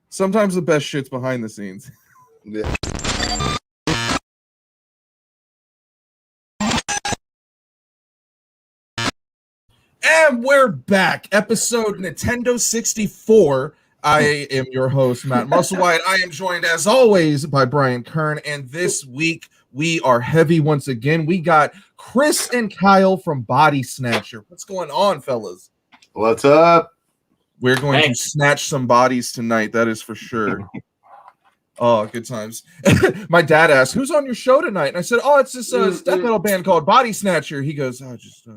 Sometimes the best shit's behind the scenes. Yeah. And we're back. Episode Nintendo 64. I am your host, Matt Musselwhite. I am joined, as always, by Bryan Kern. And this week, we are heavy once again. We got Chris and Kyle from Bodysnatcher. What's going on, fellas? What's up? We're going to snatch some bodies tonight. That is for sure. Oh, good times. My dad asked, who's on your show tonight? And I said, oh, it's this step metal band called Bodysnatcher. He goes, oh, just...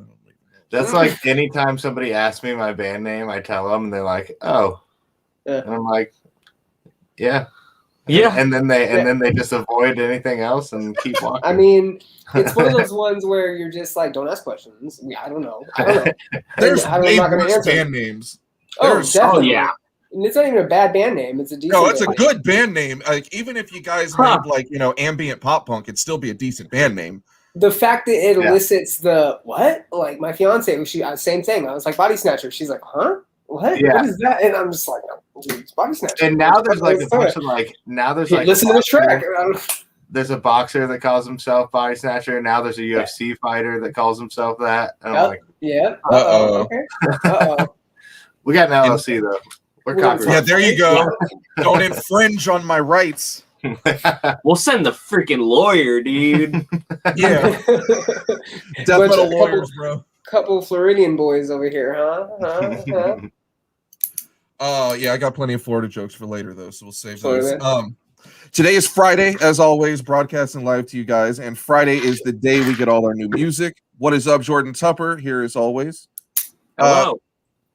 That's like anytime somebody asks me my band name, I tell them, and they're like, "Oh," and I'm like, "Yeah." And then they just avoid anything else and keep walking. I mean, it's one of those ones where you're just like, don't ask questions. I don't know. There's way worse band names. Definitely. Yeah. And it's not even a bad band name. It's a decent. No, it's a good band name. Like, even if you guys made ambient pop punk, it'd still be a decent band name. The fact that it elicits the what? Like my fiance, same thing. I was like Bodysnatcher. She's like, huh? What? Yeah. What is that? And I'm just like, oh, dude, it's Bodysnatcher. And now there's like a bunch of listen to the track. There's a boxer that calls himself Bodysnatcher. Now there's a UFC fighter that calls himself that. And I'm like, yeah. Okay. We got an LLC though. We're copyright. Yeah, there you go. Don't infringe on my rights. We'll send the freaking lawyer, dude. Yeah. Definitely lawyers, bro. Couple Floridian boys over here, huh? Oh, yeah, I got plenty of Florida jokes for later, though, so we'll save those. Today is Friday, as always, broadcasting live to you guys, and Friday is the day we get all our new music. What is up, Jordan Tupper? Here as always. Hello.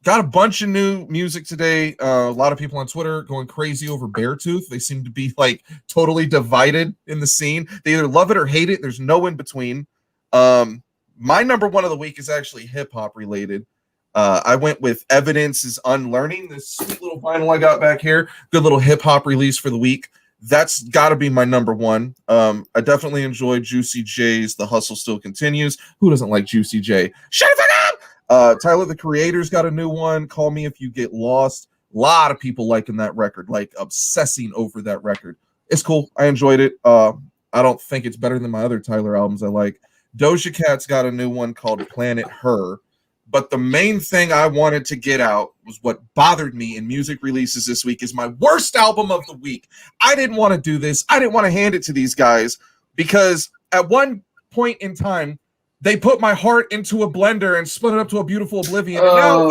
Got a bunch of new music today. A lot of people on Twitter going crazy over Beartooth. They seem to be like totally divided in the scene. They either love it or hate it. There's no in between. My number one of the week is actually hip hop related. I went with Evidence's Unlearning, this sweet little vinyl I got back here. Good little hip hop release for the week. That's got to be my number one. I definitely enjoyed Juicy J's The Hustle Still Continues. Who doesn't like Juicy J? Shut the fuck up! Tyler, the Creator's got a new one, Call Me If You Get Lost. A lot of people liking that record, like obsessing over that record. It's cool. I enjoyed it. I don't think it's better than my other Tyler albums I like. Doja Cat's got a new one called Planet Her. But the main thing I wanted to get out was what bothered me in music releases this week is my worst album of the week. I didn't want to do this. I didn't want to hand it to these guys because at one point in time, they put my heart into a blender and split it up to a beautiful oblivion. And now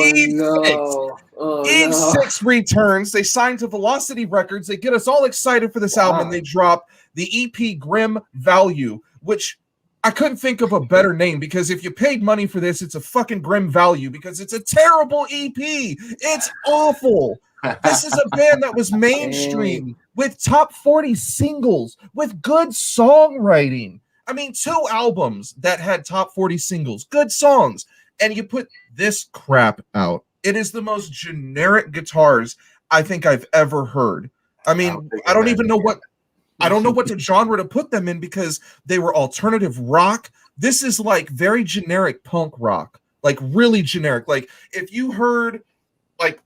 Eve 6 returns. They signed to Velocity Records. They get us all excited for this album. And they drop the EP Grim Value, which I couldn't think of a better name because if you paid money for this, it's a fucking Grim Value because it's a terrible EP. It's awful. This is a band that was mainstream with top 40 singles, with good songwriting. I mean, 2 albums that had top 40 singles, good songs, and you put this crap out. It is the most generic guitars I think I've ever heard. I mean, I don't even know what genre to put them in because they were alternative rock. This is like very generic punk rock, like really generic. Like if you heard like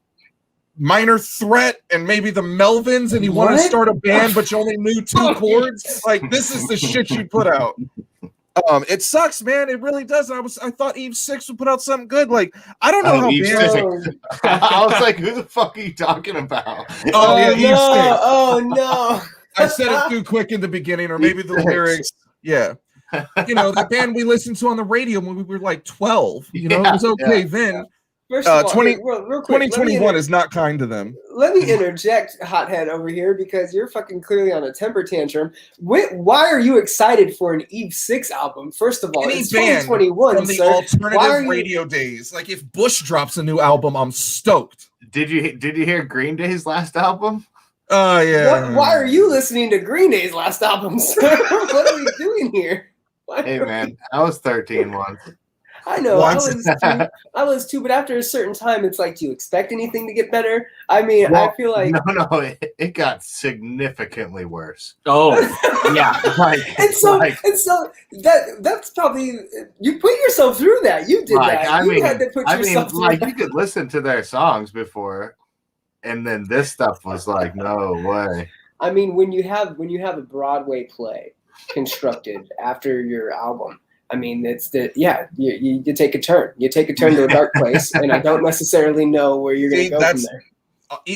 Minor Threat and maybe the Melvins and you want to start a band but you only knew 2 chords, like this is the shit you put out. It sucks, man. It really does. I thought Eve 6 would put out something good. Like I don't know how bands. I was like, who the fuck are you talking about? Oh yeah, Eve 6. Oh no. I said it too quick in the beginning, or maybe the lyrics. Yeah. You know, that band we listened to on the radio when we were like 12. You know, it was okay then. First of all, 2021 is not kind to them. Let me interject, hothead over here, because you're fucking clearly on a temper tantrum. Why are you excited for an Eve 6 album? First of all, it's 2021, from the alternative radio days. Like if Bush drops a new album, I'm stoked. Did you hear Green Day's last album? Oh yeah. Why are you listening to Green Day's last album, sir? What are we doing here? Hey man, I was 13 once. I know. I was too, but after a certain time, it's like, do you expect anything to get better? I mean, I feel like no, it got significantly worse. Oh, yeah. and so that's probably you put yourself through that. You did that. You had to put yourself through that. You could listen to their songs before, and then this stuff was like, no way. I mean, when you have a Broadway play constructed after your album, I mean, you take a turn. You take a turn to a dark place, and I don't necessarily know where you're going to go from there.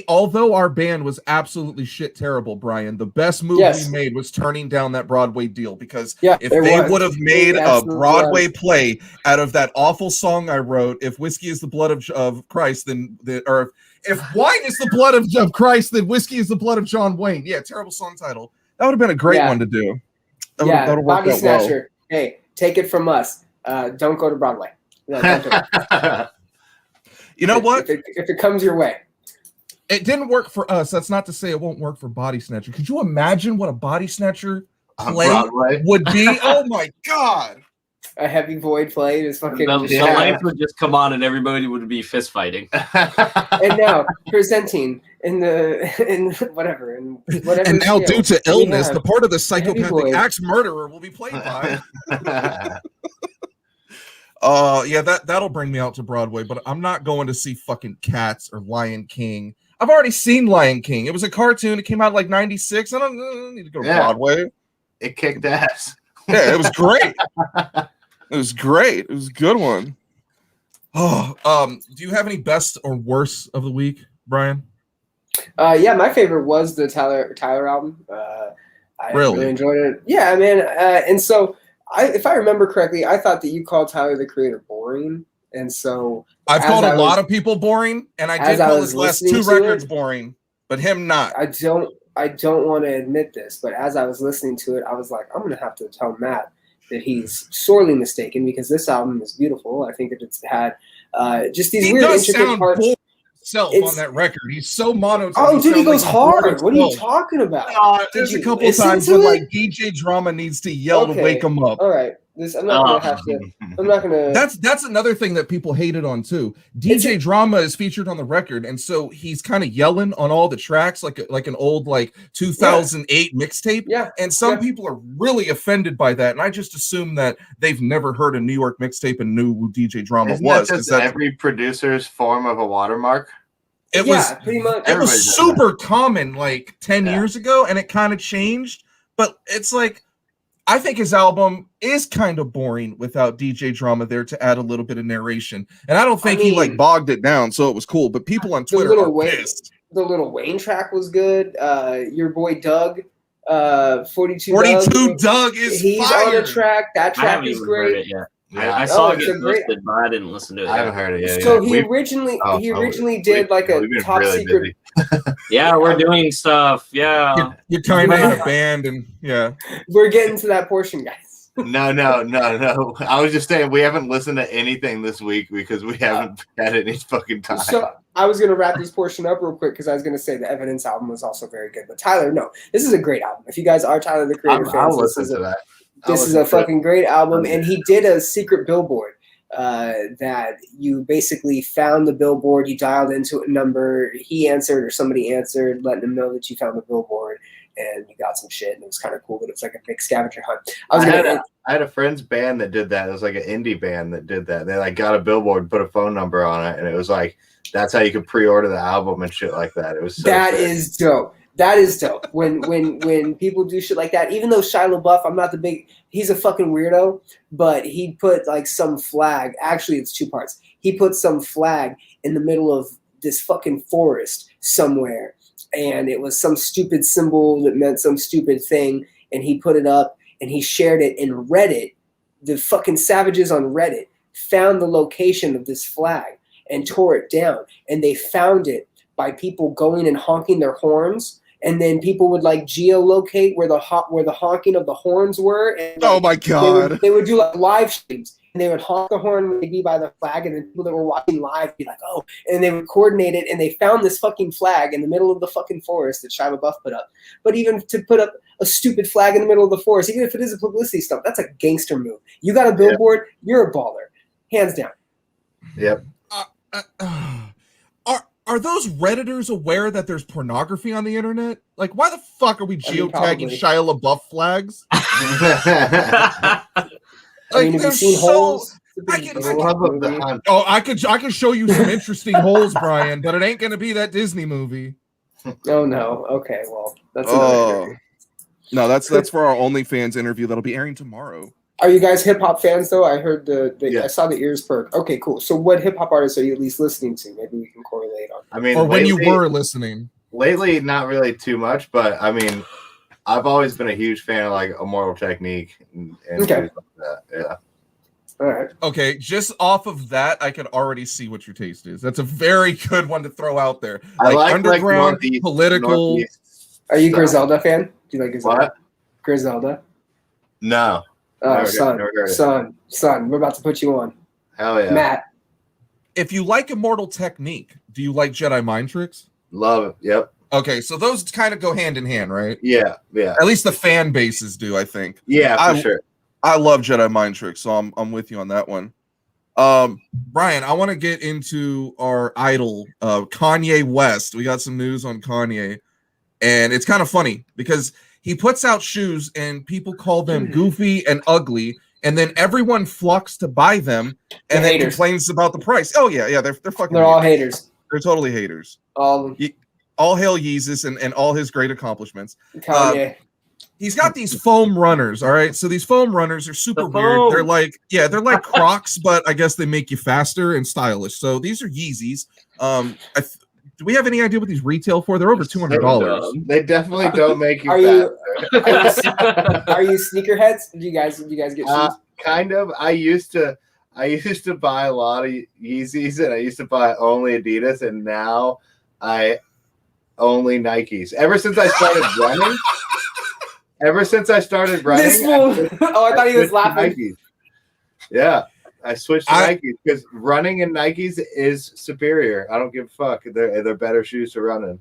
Although our band was absolutely shit terrible, Brian, the best move we made was turning down that Broadway deal, because if they would have made a Broadway play out of that awful song I wrote, if whiskey is the blood of Christ, or if wine is the blood of Christ, then whiskey is the blood of John Wayne. Yeah, terrible song title. That would have been a great one to do. That'll work out well. Bodysnatcher. Hey, take it from us. Don't go to Broadway. No, don't do it. You know what? If it comes your way. It didn't work for us. That's not to say it won't work for Bodysnatcher. Could you imagine what a Bodysnatcher play would be? Oh my God. A heavy void play is fucking. The lights would just come on and everybody would be fist fighting. And now presenting in whatever. And now, due to illness, the part of the psychopathic axe murderer will be played by. That'll bring me out to Broadway, but I'm not going to see fucking Cats or Lion King. I've already seen Lion King. It was a cartoon. It came out like 96. I don't need to go to Broadway. It kicked ass. Yeah, it was great. It was great. It was a good one. Do you have any best or worst of the week, Brian? My favorite was the Tyler album. I really enjoyed it. Yeah, man. And so if I remember correctly, I thought that you called Tyler the Creator boring. And so I've called a lot of people boring, and I did call his last 2 records boring, but him not. I don't want to admit this, but as I was listening to it, I was like, I'm going to have to tell Matt that he's sorely mistaken, because this album is beautiful. I think that it's had just these weird intricate parts. On that record, he's so monotone. Oh, dude, he goes hard. What are you talking about? There's a couple times when like DJ Drama needs to yell to wake him up. All right, I'm not gonna have to. I'm not gonna. That's another thing that people hated on too. DJ Drama is featured on the record, and so he's kind of yelling on all the tracks, like an old 2008 mixtape. Yeah, and some people are really offended by that, and I just assume that they've never heard a New York mixtape and knew who DJ Drama was. That's every producer's form of a watermark. It was pretty much. It was super common 10 years ago, and it kind of changed. But it's like, I think his album is kind of boring without DJ Drama there to add a little bit of narration. And I don't think he bogged it down, so it was cool. But people on Twitter are pissed. The Lil Wayne track was good. Your boy Doug, 42 Doug is he's fire. On the track. That track is great. I saw it get listed, but I didn't listen to it. I haven't heard it yet. So he originally did a top secret. Yeah, we're doing stuff. Yeah, you're kind of in a band, and we're getting to that portion, guys. No. I was just saying we haven't listened to anything this week because we haven't had any fucking time. So I was gonna wrap this portion up real quick because I was gonna say the Evidence album was also very good. But Tyler, no, this is a great album. If you guys are Tyler the Creator fans, I'll listen to that. This is a fucking great album, and he did a secret billboard that you basically found the billboard, you dialed into a number, he answered or somebody answered, letting him know that you found the billboard, and you got some shit, and it was kind of cool, but it was like a big scavenger hunt. I had a friend's band that did that. It was like an indie band that did that. They got a billboard, put a phone number on it, and it was like, that's how you could pre-order the album and shit like that. It was so that is dope. That is dope. When people do shit like that, even though Shia LaBeouf, he's a fucking weirdo, but he put some flag. Actually, it's 2 parts. He put some flag in the middle of this fucking forest somewhere, and it was some stupid symbol that meant some stupid thing, and he put it up and he shared it in Reddit. The fucking savages on Reddit found the location of this flag and tore it down, and they found it by people going and honking their horns. And then people would geolocate where the honking of the horns were. And, oh my God! They would do live streams, and they would honk the horn maybe by the flag, and then people that were watching live would be like, "Oh!" And they would coordinate it, and they found this fucking flag in the middle of the fucking forest that Shia LaBeouf put up. But even to put up a stupid flag in the middle of the forest, even if it is a publicity stunt, that's a gangster move. You got a billboard, you're a baller, hands down. Yep. Are those Redditors aware that there's pornography on the internet? Why the fuck are we geotagging Shia LaBeouf flags? Have you seen holes? Oh, I could show you some interesting holes, Brian, but it ain't gonna be that Disney movie. Oh no. Okay, well, that's another interview. No, that's for our OnlyFans interview that'll be airing tomorrow. Are you guys hip hop fans though? I heard Yeah. I saw the ears perk. Okay, cool. So what hip hop artists are you at least listening to? Maybe we can correlate on. I mean, or when you were listening. Lately, not really too much, but I mean, I've always been a huge fan of like Immortal Technique and Okay. like that. Yeah. All right. Okay, just off of that, I could already see what your taste is. That's a very good one to throw out there. I like underground, Northeast, political. Northeast Are you stuff. Griselda fan? Do you like Griselda? What? Griselda? No. Oh, Never heard it. son, we're about to put you on. Hell yeah. Matt. If you like Immortal Technique, do you like Jedi Mind Tricks? Love it. Yep. Okay, so those kind of go hand in hand, right? Yeah. Yeah. At least the fan bases do, I think. Yeah, for sure. I love Jedi Mind Tricks, so I'm with you on that one. Brian, I want to get into our idol, Kanye West. We got some news on Kanye, and it's kind of funny because he puts out shoes and people call them goofy and ugly, and then everyone flocks to buy them and then complains about the price. Oh yeah, they're fucking. They're all haters. They're totally haters. All hail Yeezus and all his great accomplishments. Kanye. He's got these foam runners, all right? So these foam runners are super weird. They're like Crocs, but I guess they make you faster and stylish. So these are Yeezys. Do we have any idea what these retail for? They're over $200. They definitely don't make you faster. Are you sneakerheads? Do you guys get shoes? Kind of. I used to buy a lot of Yeezys, and I used to buy only Adidas, and now I only Nikes. Ever since I started running. I thought he was laughing. Nikes. Yeah, I switched to Nikes because running in Nikes is superior. I don't give a fuck. They're better shoes to run in.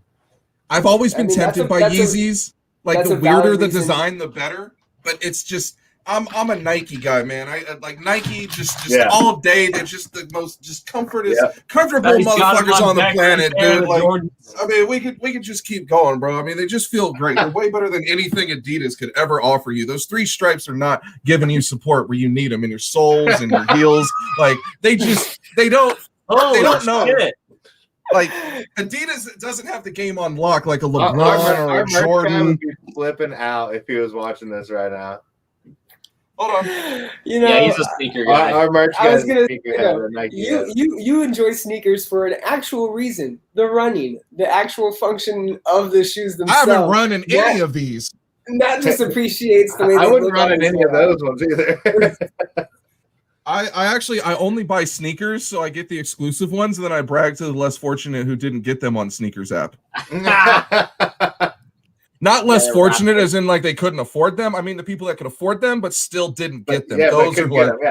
I've always been tempted by Yeezys. Like the weirder the design, the better. But it's just I'm a Nike guy, man. I like Nike just all day. They're just the most comfortable motherfuckers on the planet, dude. Like, I mean, we could just keep going, bro. I mean, they just feel great. They're way better than anything Adidas could ever offer you. Those three stripes are not giving you support where you need them in your soles and your heels. Like they don't know. Shit. Like Adidas doesn't have the game on lock like a LeBron or a Jordan. Would be flipping out if he was watching this right now. Hold on. He's a sneaker guy. Our merch guy is a sneaker head. You enjoy sneakers for an actual reason. The running, the actual function of the shoes themselves. I haven't run in any of these. That just appreciates the way I wouldn't run in any of those ones either. I only buy sneakers, so I get the exclusive ones, and then I brag to the less fortunate who didn't get them on Sneakers app. Not less fortunate as in like they couldn't afford them. I mean the people that could afford them but still didn't get them. Those are who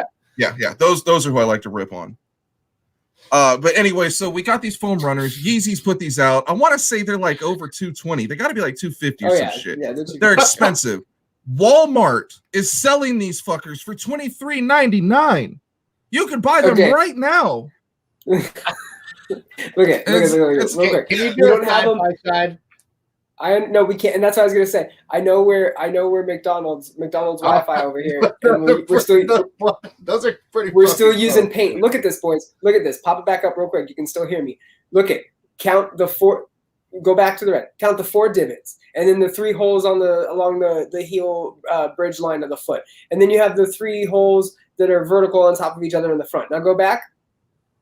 those are who I like to rip on. But anyway, so we got these foam runners. Yeezys put these out. I want to say they're like over $220. They got to be like $250 or some shit. Yeah, they're expensive. Walmart is selling these fuckers for $23.99. You can buy them right now. Look at. Can you do it side by side? No, we can't, and that's what I was gonna say. I know where McDonald's Wi-Fi over here. We're still those are pretty. We're still using paint. Look at this, boys. Look at this. Pop it back up real quick. You can still hear me. Look at count the 4. Go back to the red. Count the 4 divots, and then the 3 holes along the heel bridge line of the foot, and then you have the 3 holes that are vertical on top of each other in the front. Now go back.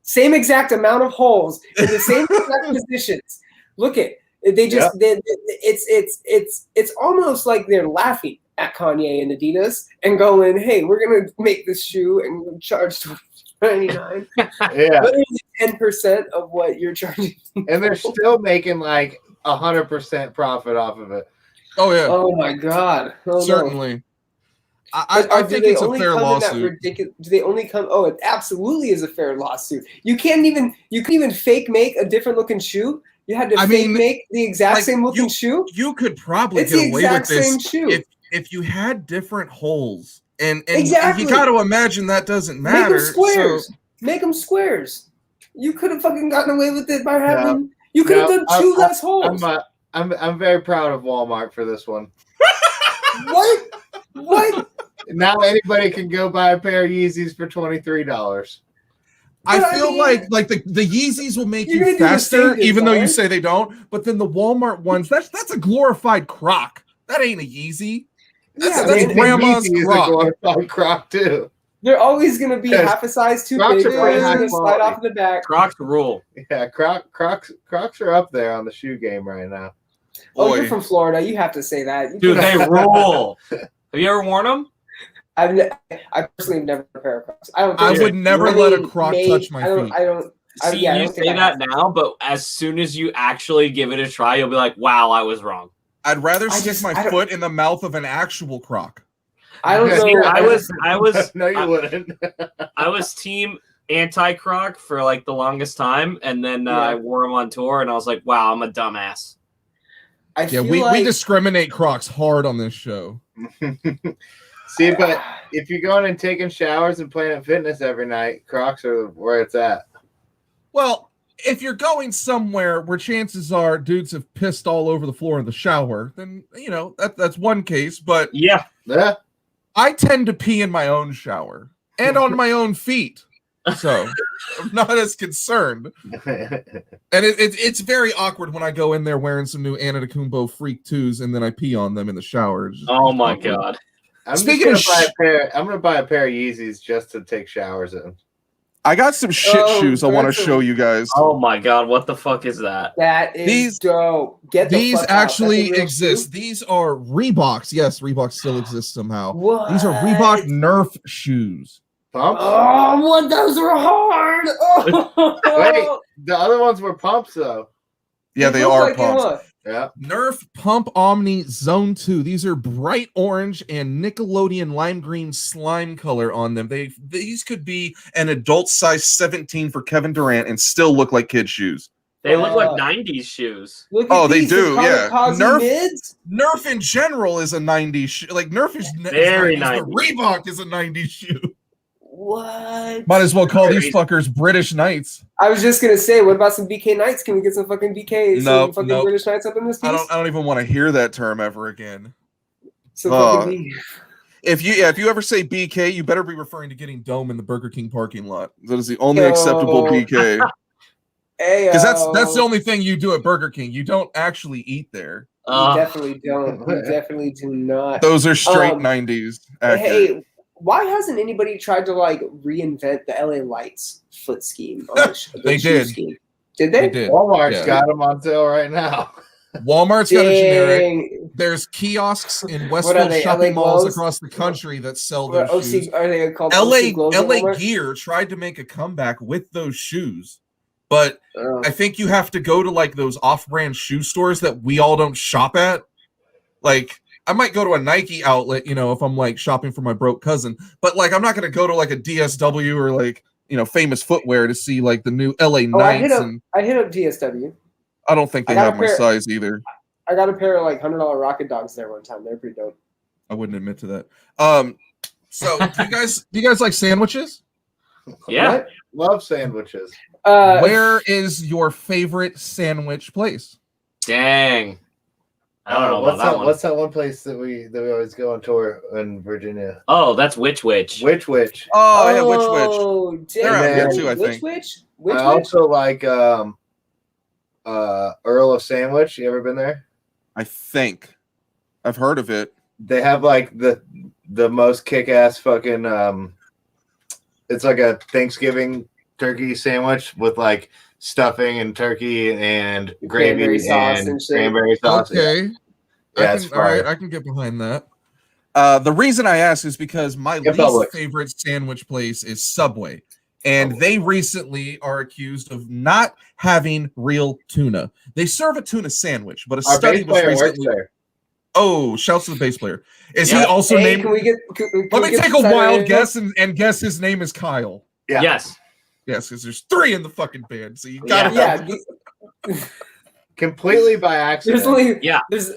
Same exact amount of holes in the same exact positions. Look at. They just it's almost like they're laughing at Kanye and Adidas and going, "Hey, we're gonna make this shoe and charge $29." Yeah, literally 10% of what you're charging. And they're still making like 100% profit off of it. Oh yeah. Oh my god. Oh, certainly. No. I think it's a fair lawsuit. Do they only come? Oh, it absolutely is a fair lawsuit. You couldn't even fake make a different looking shoe. You had to make the exact same looking shoe. You could probably get away with this if you had different holes. And exactly. You got to imagine that doesn't matter. Make them squares. Make them squares. You could have fucking gotten away with it by having. You could have done 2 less holes. I'm very proud of Walmart for this one. What? Now anybody can go buy a pair of Yeezys for $23. I But I feel mean- like the Yeezys will make You're you gonna do the faster, same even though you design. say they don't. But then the Walmart ones, that's a glorified Croc. That ain't a Yeezy. Yeah, That's man. grandma's Yeezy is a Croc. glorified Croc too. They're always going to be Because half a size too Crocs big. are They're pretty always high going to slide quality. off in the back. Crocs rule. Yeah, Crocs are up there on the shoe game right now. Oh, Boy. you're from Florida. You have to say that. You Dude, can't- they rule. Have you ever worn them? I personally have never a pair of Crocs. I don't. I think- would never I let a mean, Croc maybe- touch my I don't. feet. I don't. See, yeah, I you don't think say I that have. now, but as soon as you actually give it a try, you'll be like, wow, I was wrong. I'd rather I stick just- my I don't- foot in the mouth of an actual Croc. I don't See, know. I was No, you wouldn't. I was team anti-Croc for like the longest time, and then Yeah. I wore them on tour, and I was like, wow, I'm a dumbass. I Yeah, feel we like, discriminate Crocs hard on this show. See, but if you're going and taking showers and Planet Fitness every night, Crocs are where it's at. Well, if you're going somewhere where chances are dudes have pissed all over the floor in the shower, then that's one case. But Yeah. Yeah. I tend to pee in my own shower and on my own feet, so I'm not as concerned. And it's very awkward when I go in there wearing some new Antetokounmpo Freak 2s and then I pee on them in the shower. It's just Oh my awkward. god. I'm Speaking just of gonna buy a pair. I'm gonna buy a pair of Yeezys just to take showers in. I got some shit Oh, shoes I want to that's a- show you guys. Oh my god, what the fuck is that? that is These- dope. Get the These fuck out. That's a actually real exist. shoe? These are Reeboks. Yes, Reebok still exists somehow. What? These are Reebok Nerf shoes. Pumps? Oh, what? Those are hard. Oh. Wait, the other ones were pumps though. Yeah, they look are like they pumps. were. Yeah. Nerf Pump Omni Zone 2. These are bright orange and Nickelodeon lime green slime color on them. These could be an adult size 17 for Kevin Durant and still look like kid shoes. They look like 90s shoes. Look at Oh, they these, do, the yeah. kamikaze Nerf- mids. Nerf in general is a 90s shoe. Like Nerf is Very 90s, but 90s. Reebok is a 90s shoe. What? Might as well call these Crazy. fuckers British Knights. I was just gonna say, what about some BK Knights? Can we get some fucking BK? Nope, Some fucking nope. British Knights up in this piece? I don't even want to hear that term ever again. Some Oh. fucking B- If you ever say BK, you better be referring to getting dome in the Burger King parking lot. That is the only Yo. acceptable BK. Hey, Because that's the only thing you do at Burger King. You don't actually eat there. We definitely don't. We definitely do not. Those are straight 90s. Accurate. Hey, why hasn't anybody tried to like reinvent the LA Lights foot scheme? On the They shoe did. Scheme? Did they? They did. Walmart's Yeah. got them on sale right now. Walmart's got a generic. Dang. There's kiosks in What are Westfield they, shopping LA malls Glows? across the country that sell What, those shoes. Are they called LA OC Glows at LA Walmart? Gear tried to make a comeback with those shoes, but Oh. I think you have to go to like those off-brand shoe stores that we all don't shop at. Like I might go to a Nike outlet, if I'm like shopping for my broke cousin, but like I'm not gonna go to like a DSW or like Famous Footwear to see like the new LA Oh, I hit Knights, up. and I hit up DSW. I don't think I they got a have my pair- size either. I got a pair of like $100 Rocket Dogs there one time. They're pretty dope. I wouldn't admit to that. So do you guys like sandwiches? Yeah. What? Love sandwiches. Where is your favorite sandwich place? Dang. I don't know about that one. What's that one place that we always go on tour in Virginia? Oh, that's Witch. Witch. Oh, yeah, Witch. Oh, They're out here too, I think. Witch? I also like Earl of Sandwich. You ever been there? I think I've heard of it. They have like the most kick-ass fucking it's like a Thanksgiving turkey sandwich with like stuffing and turkey and gravy Cranberry sauce and and shit. cranberry sauce. Okay. Yeah, it's all right, fire. I can get behind that. The reason I ask is because my Get least Publix. favorite sandwich place is Subway. And they recently are accused of not having real tuna. They serve a tuna sandwich, but a Our study bass was player works recently. there. Oh, shouts to the bass player. Is he Yeah. also Hey, named? can we get? Let me take a wild guess and guess his name is Kyle. Yeah. Yes. Yes, because there's 3 in the fucking band, so you gotta Yeah, Completely by accident. there's only Yeah. there's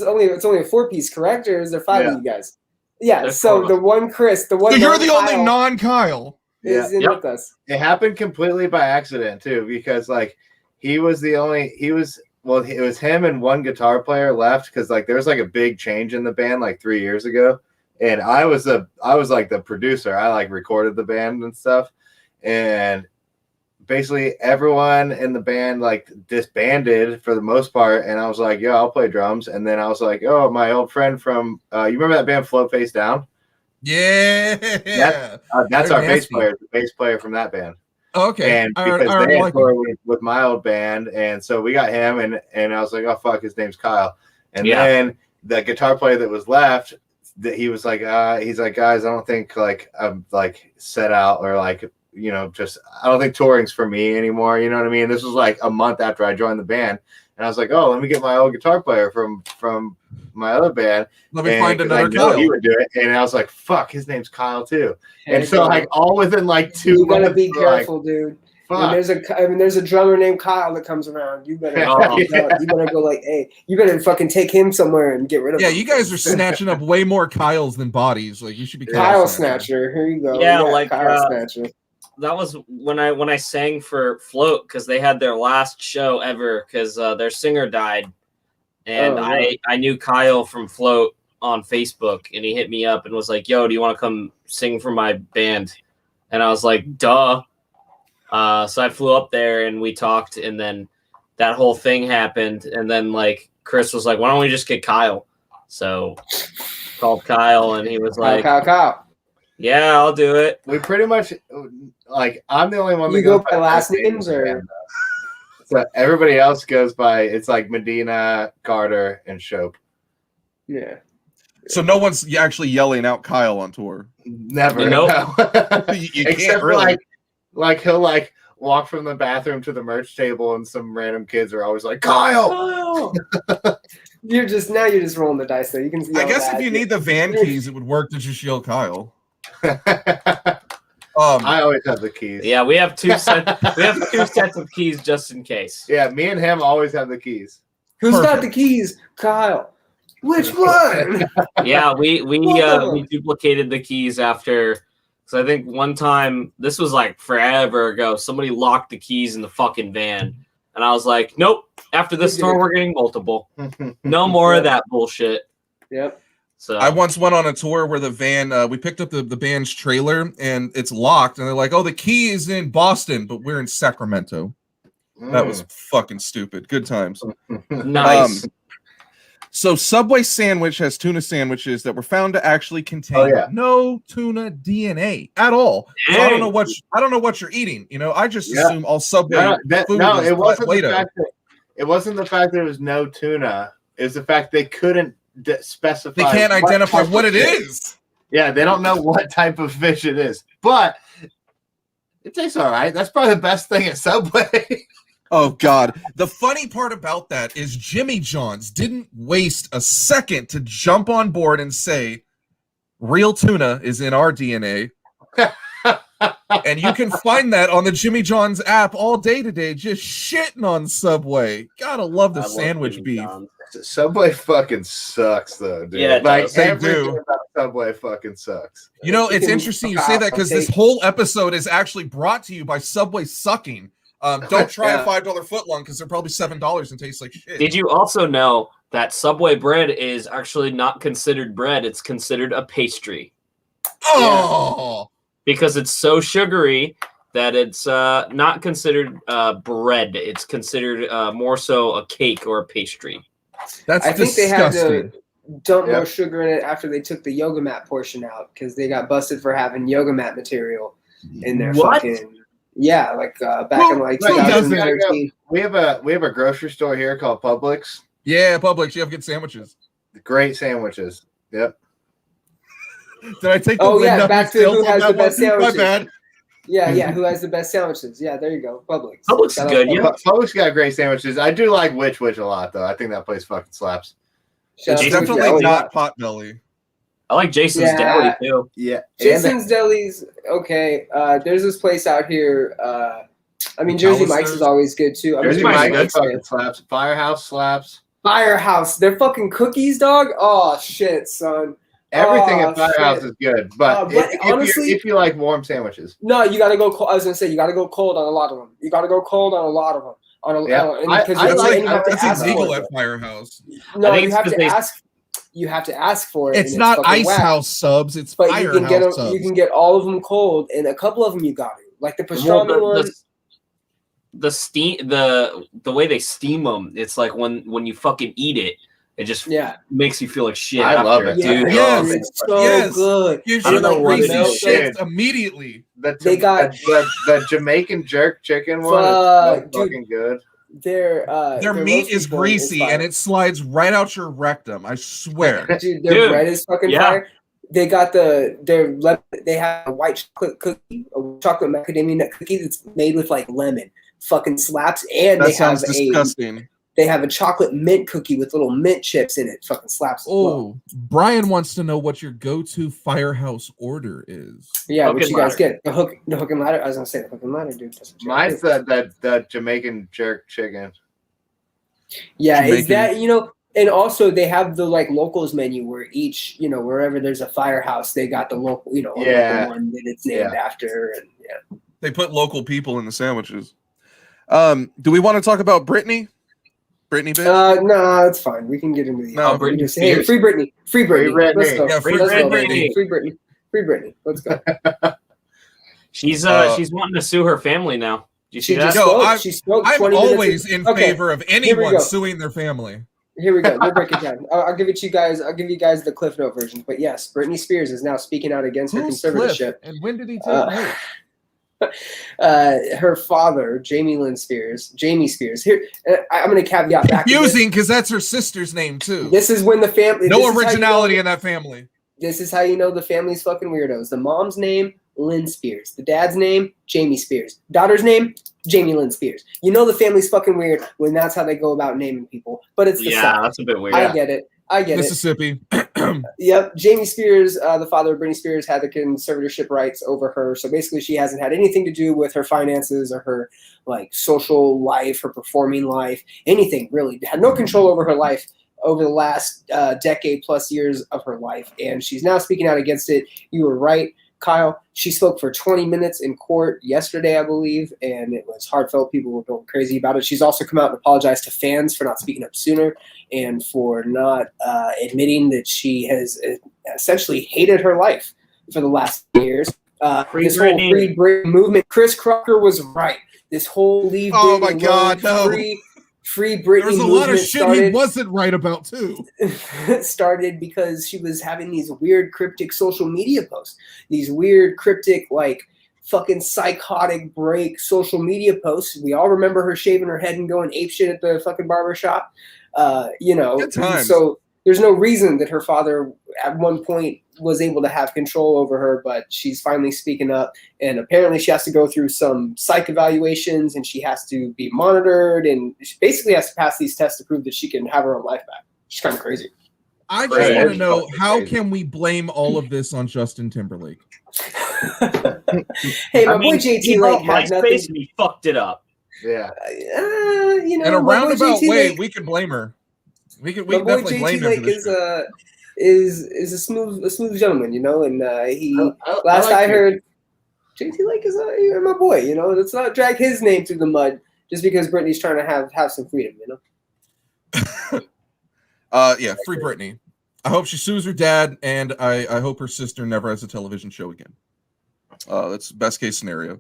only it's only a 4-piece, correct? Or is there 5 Yeah. of you guys? Yeah. There's So 4 of the one Chris, the one. So you're the only non-Kyle non-Kyle. is in Yep. with us. It happened completely by accident too, because like it was him and one guitar player left because like there was like a big change in the band like 3 years ago. and I was like the producer. I like recorded the band and stuff, and basically everyone in the band like disbanded for the most part, and I was like, "Yo, I'll play drums." And then I was like, "Oh, my old friend from you remember that band Float Face Down?" Yeah, that's our bass player, the bass player from that band. Okay, and because they had toured with my old band, and so we got him, and I was like, "Oh fuck, his name's Kyle." And then the guitar player that was left, that he was like, he's like, "Guys, I don't think like I'm like set out or like." Just I don't think touring's for me anymore. You know what I mean? This was like a month after I joined the band, and I was like, "Oh, let me get my old guitar player from my other band. Let me find another Kyle." Kyle. He would do it, and I was like, "Fuck, his name's Kyle too." And so like all within like 2 months, you gotta be careful, dude. When there's a drummer named Kyle that comes around, you better you better go like, hey, you better fucking take him somewhere and get rid of him. Yeah, you guys are snatching up way more Kyles than bodies. Like you should be Kyle Snatcher. Here you go. Yeah, like Kyle Snatcher. That was when I sang for Float because they had their last show ever because their singer died, and I knew Kyle from Float on Facebook, and he hit me up and was like, "Yo, do you want to come sing for my band?" And I was like, "Duh." So I flew up there and we talked, and then that whole thing happened, and then like Chris was like, "Why don't we just get Kyle?" So called Kyle, and he was like, Kyle. "Yeah, I'll do it." We pretty much like I'm the only one that you goes go by last names or so everybody else goes by it's like Medina, Carter, and Shope. Yeah. So no one's actually yelling out Kyle on tour. Never. Nope. No. You Except can't for really. like he'll like walk from the bathroom to the merch table, and some random kids are always like, "Kyle." You're just rolling the dice there. You can see. I guess if you need the van keys, it would work to just yell Kyle. I always have the keys. Yeah, we have two sets of keys just in case. Yeah, me and him always have the keys. Who's got the keys? Kyle. Which one? Yeah, we duplicated the keys after, because I think one time, this was like forever ago, somebody locked the keys in the fucking van, and I was like, "Nope, after this tour we're getting multiple. No more of that bullshit." Yep. So I once went on a tour where the van, we picked up the band's trailer and it's locked, and they're like, "Oh, the key is in Boston, but we're in Sacramento." That was fucking stupid. Good times. nice. So Subway sandwich has tuna sandwiches that were found to actually contain no tuna DNA at all. So I don't know what you're eating. I just assume all Subway food is it wasn't Play-Doh. it wasn't the fact that there was no tuna. It was the fact they couldn't specify. They can't identify what it is. Yeah, they don't know what type of fish it is, but it tastes all right. That's probably the best thing at Subway. Oh, God. The funny part about that is Jimmy John's didn't waste a second to jump on board and say, real tuna is in our DNA. And you can find that on the Jimmy John's app all day today, just shitting on Subway. Gotta love the sandwich beef. Subway fucking sucks, though, dude. Yeah, like everything about Subway fucking sucks. It's interesting you say that because this whole episode is actually brought to you by Subway sucking. Don't try a $5 footlong because they're probably $7 and taste like shit. Did you also know that Subway bread is actually not considered bread? It's considered a pastry. Oh, because it's so sugary that it's not considered bread. It's considered more so a cake or a pastry. That's I think disgusting. they had to dump more sugar in it after they took the yoga mat portion out because they got busted for having yoga mat material in their fucking. Yeah, like back in like 2013. We have a grocery store here called Publix. Yeah, Publix. You have good sandwiches. Great sandwiches. Yep. Did I take the back to who has the best sandwiches. My bad. Yeah, who has the best sandwiches? Yeah, there you go. Publix. Publix is good. Yeah, Publix got great sandwiches. I do like Witch a lot though. I think that place fucking slaps. It's definitely not Potbelly. I like Jason's Deli too. Yeah, Jason's Deli's okay. There's this place out here. Jersey Mike's is always good too. Jersey Mike's fucking slaps. Firehouse slaps. Firehouse, they're fucking cookies, dog. Oh shit, son. Everything at Firehouse is good, but honestly, if you like warm sandwiches, no, you gotta go. I was gonna say you gotta go cold on a lot of them. That's Eagle at Firehouse. No, you have to ask. you have to ask for it. It's and not fucking Ice whack. House subs. It's But you can get Firehouse them. subs. You can get all of them cold, and a couple of them you got to. Like the pastrami one. The steam, the way they steam them, it's like when you fucking eat it, it just makes you feel like shit. I love it, dude. Yes, it's so good. You I don't should know what it greasy is. shit immediately. They got the Jamaican jerk chicken one. Fuck, dude. Fucking good. Their meat is greasy and it slides right out your rectum. I swear. Dude, their bread is fucking fire. They got they have a white chocolate cookie, a chocolate macadamia nut cookie that's made with like lemon. Fucking slaps, and that sounds disgusting. They have a chocolate mint cookie with little mint chips in it. Fucking slaps. Oh, Brian wants to know what your go-to Firehouse order is. Yeah, what you guys get? The hook and ladder. I was gonna say the hook and ladder, dude. Mine's that Jamaican jerk chicken. Yeah, Jamaican. is that And also they have the like locals menu where each wherever there's a Firehouse, they got the local local one that it's named after, and they put local people in the sandwiches. Do we want to talk about Britney? Britney, bitch? No, it's fine. We can get into the Britney. Just, hey, free Britney. Let's go. Yeah, free Britney. Britney. Free Britney. Let's go. She's wanting to sue her family now. Do you see that? I'm always in favor of anyone suing their family. Here we go. We'll break it down. I'll give it to you guys. I'll give you guys the Cliff Note version. But yes, Britney Spears is now speaking out against her conservatorship. Cliff? And when did he take note? Her father, Jamie Spears. Here, I'm going to caveat back. Confusing because that's her sister's name too. This is when the family. No originality in that family. This is how you know the family's fucking weirdos. The mom's name, Lynn Spears. The dad's name, Jamie Spears. Daughter's name, Jamie Lynn Spears. You know the family's fucking weird when that's how they go about naming people. But it's the South. That's a bit weird. I get it. Mississippi. Yep. Jamie Spears, the father of Britney Spears, had the conservatorship rights over her. So basically she hasn't had anything to do with her finances or her like social life, her performing life, anything really. Had no control over her life over the last decade plus years of her life. And she's now speaking out against it. You were right, Kyle. She spoke for 20 minutes in court yesterday, I believe, and it was heartfelt. People were going crazy about it. She's also come out and apologized to fans for not speaking up sooner and for not admitting that she has essentially hated her life for the last years. This whole Free Britney movement, Chris Crocker was right. This whole Leave Britney Oh my God, no. Free Britney There's a lot of shit he wasn't right about too. Started because she was having these weird cryptic social media posts, these weird cryptic like fucking psychotic break social media posts. We all remember her shaving her head and going apeshit at the fucking barbershop. Good times. So there's no reason that her father at one point was able to have control over her, but she's finally speaking up, and apparently she has to go through some psych evaluations and she has to be monitored, and she basically has to pass these tests to prove that she can have her own life back. She's kind of crazy. I just want to know, how can we blame all of this on Justin Timberlake? Hey, my boy JT Lake had nothing. And he fucked it up. Yeah. In a roundabout way, we can blame her. We can definitely blame him for this. Is a smooth gentleman, and I heard JT Lake is my boy. Let's not drag his name through the mud just because Britney's trying to have some freedom. Free Britney. I hope she sues her dad, and I hope her sister never has a television show again. That's best case scenario.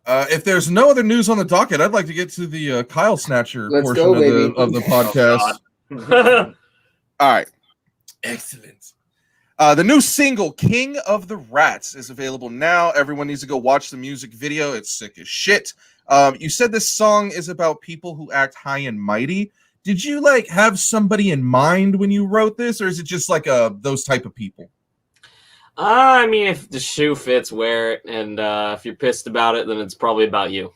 If there's no other news on the docket, I'd like to get to the Kyle Snatcher portion of the podcast. All right. Excellent. The new single, King of the Rats, is available now. Everyone needs to go watch the music video. It's sick as shit. You said this song is about people who act high and mighty. Did you have somebody in mind when you wrote this, or is it just those type of people? I mean, if the shoe fits, wear it, and if you're pissed about it, then it's probably about you.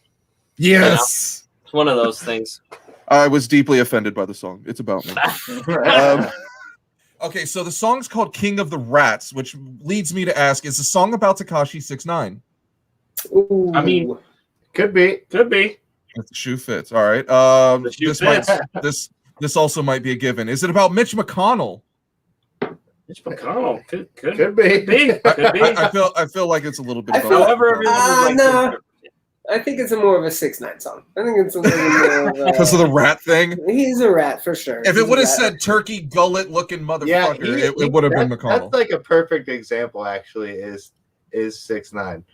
Yes. It's one of those things. I was deeply offended by the song. It's about me. Okay, so the song's called King of the Rats, which leads me to ask, is the song about Tekashi 6ix9ine? Ooh. I mean, could be. If the shoe fits. All right. This also might be a given. Is it about Mitch McConnell? Mitch McConnell could be. Could be. I feel like it's a little bit. I feel- However, everyone was no. I think it's more of a 6ix9ine song. I think it's a little more of because of the rat thing. He's a rat for sure. If it would have said turkey gullet looking motherfucker, it would have been the call. That's like a perfect example. Actually, is 6ix9ine.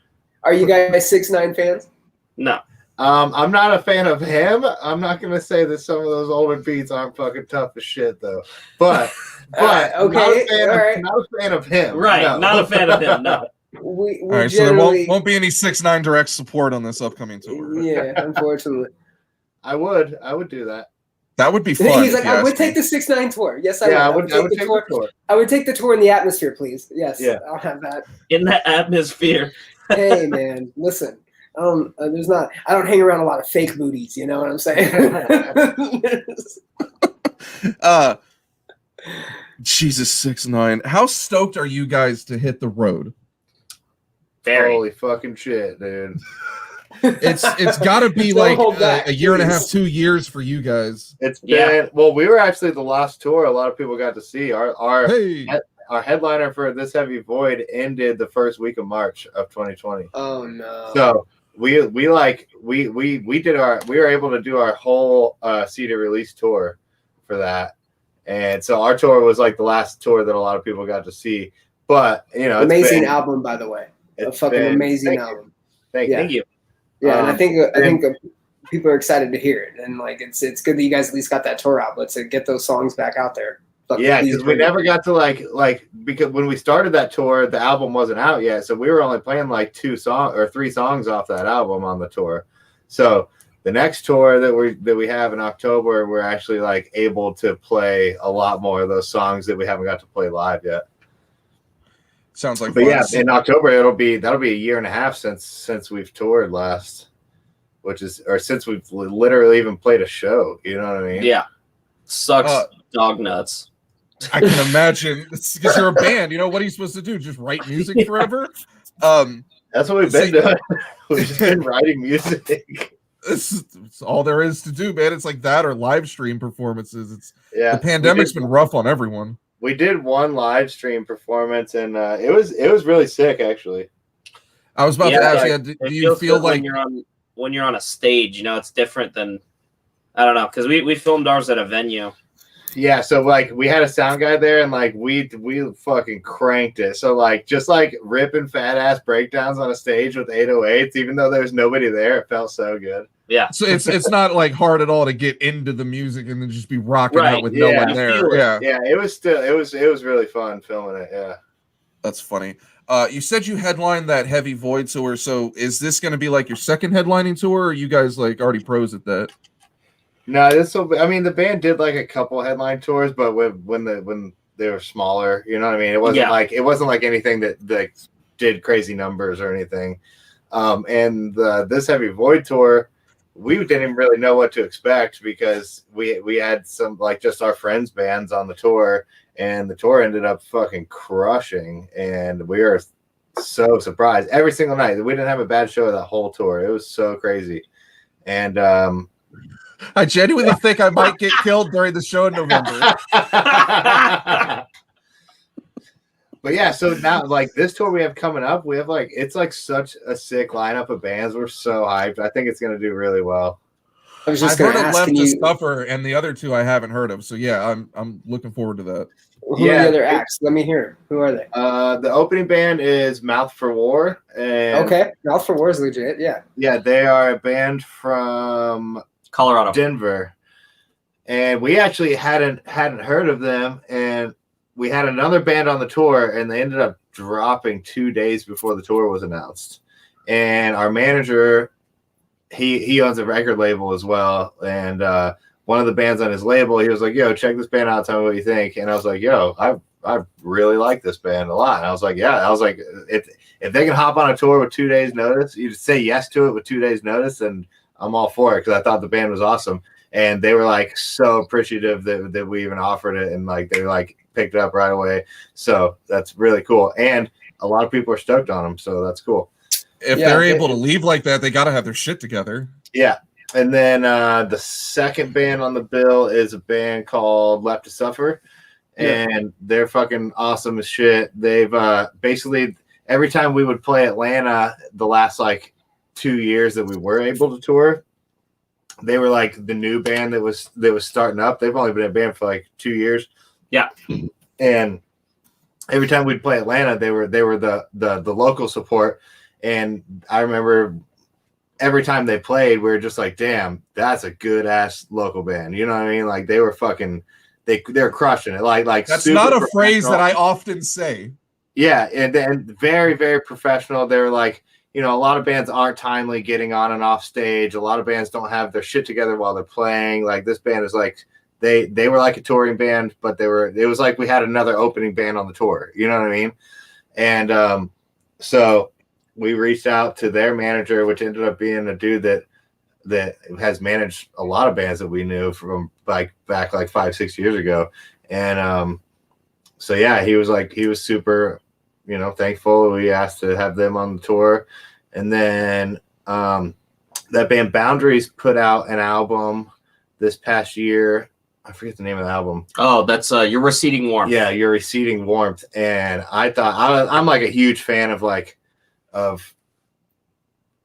Are you guys 6ix9ine fans? No. I'm not a fan of him. I'm not gonna say that some of those older beats aren't fucking tough as shit though. But okay, not a fan of him. Right, no. not a fan of him. No. We All right, so there won't be any 6ix9ine direct support on this upcoming tour. Yeah, unfortunately. I would do that. That would be fun. He's like, I would take the 6ix9ine tour. Yes, I would. I would take the tour. I would take the tour in the atmosphere, please. Yes, yeah. I'll have that. In that atmosphere. Hey, man, listen. I don't hang around a lot of fake booties. You know what I'm saying? Jesus, 6ix9ine. How stoked are you guys to hit the road? Very. Holy fucking shit, dude. It's got to be like a year and a half, 2 years for you guys. It's been well. We were actually the last tour. A lot of people got to see our headliner for This Heavy Void ended the first week of March of 2020. Oh no! So we were able to do our whole CD release tour for that, and so our tour was like the last tour that a lot of people got to see. But amazing album, by the way. A fucking amazing album. Thank you. Yeah, and I think people are excited to hear it, and like it's good that you guys at least got that tour out. Let's get those songs back out there. Yeah, because we never got to like because when we started that tour, the album wasn't out yet, so we were only playing like 3 songs off that album on the tour. So the next tour that we have in October, we're actually like able to play a lot more of those songs that we haven't got to play live yet. Sounds like but fun. Yeah, in October that'll be a year and a half since we've toured last, since we've literally even played a show. You know what I mean? Yeah, sucks dog nuts. I can imagine because you're a band. You know what are you supposed to do? Just write music forever? That's what we've been doing. We've just been writing music. It's all there is to do, man. It's like that or live stream performances. The pandemic's been rough on everyone. We did one live stream performance, and it was really sick, actually. I was about to ask you, do you feel like when you're on a stage, it's different than I don't know, because we filmed ours at a venue. Yeah, so like we had a sound guy there, and like we fucking cranked it. So like just like ripping fat ass breakdowns on a stage with 808s, even though there was nobody there, it felt so good. Yeah. So it's not like hard at all to get into the music and then just be rocking out with no one there. Yeah, it was really fun filming it. Yeah. That's funny. You said you headlined that Heavy Void tour. So is this going to be like your second headlining tour, or are you guys like already pros at that? No, the band did like a couple headline tours, but when they were smaller, you know what I mean? It wasn't like anything that did crazy numbers or anything. And This Heavy Void tour, we didn't even really know what to expect because we had some like just our friends' bands on the tour, and the tour ended up fucking crushing, and we were so surprised every single night. We didn't have a bad show that whole tour. It was so crazy. And I genuinely think I might get killed during the show in November. But yeah, so now like this tour we have coming up, we have like it's like such a sick lineup of bands. We're so hyped. I think it's gonna do really well. I was just I've gonna heard of ask Left to Suffer, and the other two I haven't heard of. So yeah, I'm looking forward to that. Who are the other acts? Let me hear. Who are they? The opening band is Mouth for War. And okay, Mouth for War is legit. Yeah. Yeah, they are a band from Colorado, Denver, and we actually hadn't heard of them, and we had another band on the tour, and they ended up dropping 2 days before the tour was announced. And our manager, he owns a record label as well, and one of the bands on his label, he was like, "Yo, check this band out. Tell me what you think." And I was like, "Yo, I really like this band a lot." And I was like, "Yeah." I was like, if they can hop on a tour with 2 days notice, you say yes to it with 2 days notice, and I'm all for it because I thought the band was awesome. And they were like so appreciative that we even offered it, and like they like picked it up right away. So that's really cool. And a lot of people are stoked on them. So that's cool. If they're able to leave like that, they got to have their shit together. Yeah. And then the second band on the bill is a band called Left to Suffer. And they're fucking awesome as shit. They've basically every time we would play Atlanta the last like 2 years that we were able to tour, they were like the new band that was starting up. They've only been a band for like 2 years. Yeah. And every time we'd play Atlanta, they were the local support. And I remember every time they played, we were just like, damn, that's a good ass local band. You know what I mean? Like they were fucking, they're crushing it. Like that's not a phrase that I often say. Yeah, and very, very professional. They're like, you know, a lot of bands aren't timely getting on and off stage. A lot of bands don't have their shit together while they're playing. Like this band is like, they were like a touring band, but it was like we had another opening band on the tour. You know what I mean? And so we reached out to their manager, which ended up being a dude that has managed a lot of bands that we knew from like back like 5-6 years ago. And so yeah, he was super, you know, thankful. We asked to have them on the tour. And then that band Boundaries put out an album this past year. I forget the name of the album. Oh, that's Your Receding Warmth. Yeah, Your Receding Warmth. And I thought I'm like a huge fan of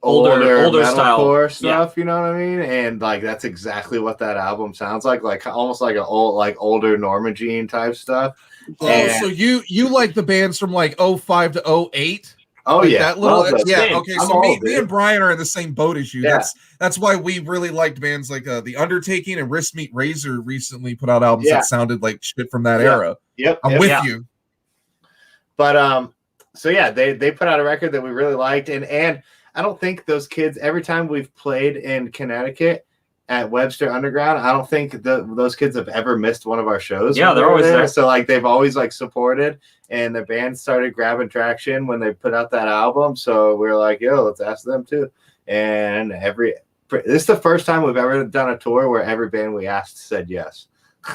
older metalcore stuff, yeah. You know what I mean? And like that's exactly what that album sounds like almost like an old, like older Norma Jean type stuff. Oh, and so you like the bands from like 05 to 08? Oh like yeah, that little okay. I'm So old, me and Brian are in the same boat as you. Yeah. That's why we really liked bands like The Undertaking and Wrist Meet Razor recently put out albums that sounded like shit from that era. Yep, I'm with you. But so yeah, they put out a record that we really liked, and I don't think those kids, every time we've played in Connecticut at Webster Underground, I don't think those kids have ever missed one of our shows. Yeah, they're always there. So like they've always like supported, and the band started grabbing traction when they put out that album. So we were like, yo, let's ask them too. And this is the first time we've ever done a tour where every band we asked said yes.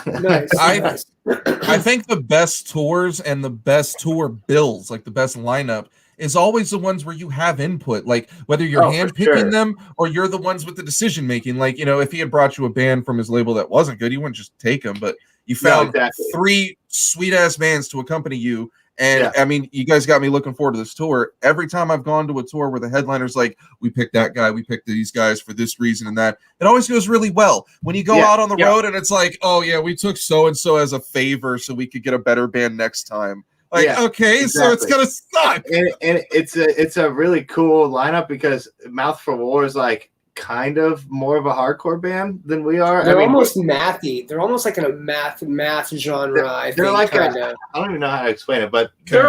Nice. I think the best tours and the best tour bills, like the best lineup, is always the ones where you have input, like whether you're handpicking them or you're the ones with the decision making. Like, you know, if he had brought you a band from his label that wasn't good, you wouldn't just take them, but you found 3 sweet ass bands to accompany you. And I mean, you guys got me looking forward to this tour. Every time I've gone to a tour where the headliner's like, we picked that guy, we picked these guys for this reason and that, it always goes really well. When you go out on the road and it's like, oh yeah, we took so-and-so as a favor so we could get a better band next time. Like, okay, so it's gonna suck. And it's a really cool lineup because Mouth for War is like kind of more of a hardcore band than we are. They're almost mathy. They're almost like in a math genre. They're like I don't even know how to explain it, but they're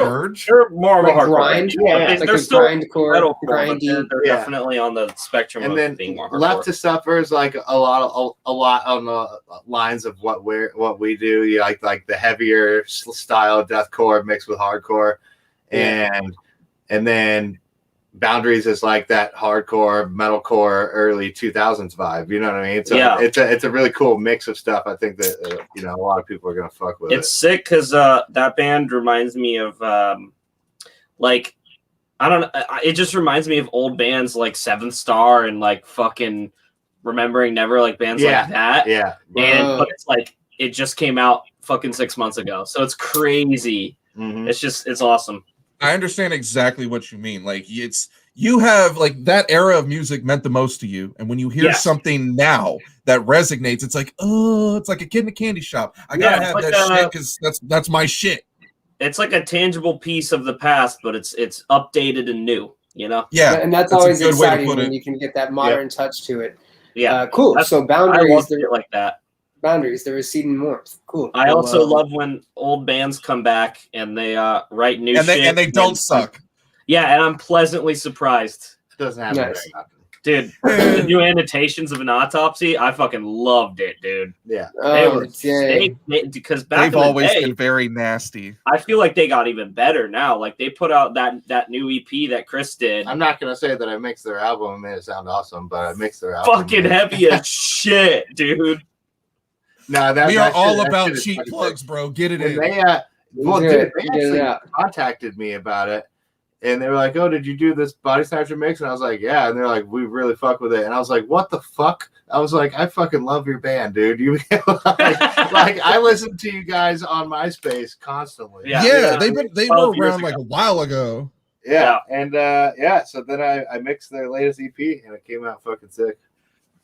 more of a hardcore grind. Yeah, they're still grindcore, grindy. They're definitely on the spectrum of being more hardcore. Left to Suffer is like a lot on the lines of what we do. You like the heavier style deathcore mixed with hardcore, and then Boundaries is like that hardcore metalcore early 2000s vibe. You know what I mean? So it's a really cool mix of stuff. I think that you know, a lot of people are gonna fuck with it. It's sick because that band reminds me of like, I don't know, it just reminds me of old bands like Seventh Star and like fucking Remembering Never, like bands like that. Yeah. But it's like it just came out fucking 6 months ago, so it's crazy. Mm-hmm. It's awesome. I understand exactly what you mean. Like you have like that era of music meant the most to you, and when you hear something now that resonates, it's like, oh, it's like a kid in a candy shop. I gotta have that shit because that's my shit. It's like a tangible piece of the past, but it's updated and new. You know? Yeah, and that's always exciting when you can get that modern touch to it. Yeah, cool. So Boundaries, I love it like that. Boundaries, the Receding Warmth. Cool. I also love when old bands come back and they write new shit. And they don't suck. Yeah, and I'm pleasantly surprised. It doesn't happen very often. Dude, the new annotations of An Autopsy, I fucking loved it, dude. Yeah. Because back they've always been very nasty. I feel like they got even better now. Like they put out that new EP that Chris did. I'm not gonna say that I mixed their album and made it sound awesome, but I mixed their album. Fucking heavy as shit, dude. No, we are all about cheap plugs, bro. Get it in. They actually contacted me about it, and they were like, "Oh, did you do this Bodysnatcher mix?" And I was like, "Yeah." And they're like, "We really fuck with it." And I was like, "What the fuck?" I was like, "I fucking love your band, dude. You like I listen to you guys on MySpace constantly." Yeah, they were around like a while ago. Yeah. And so then I mixed their latest EP and it came out fucking sick.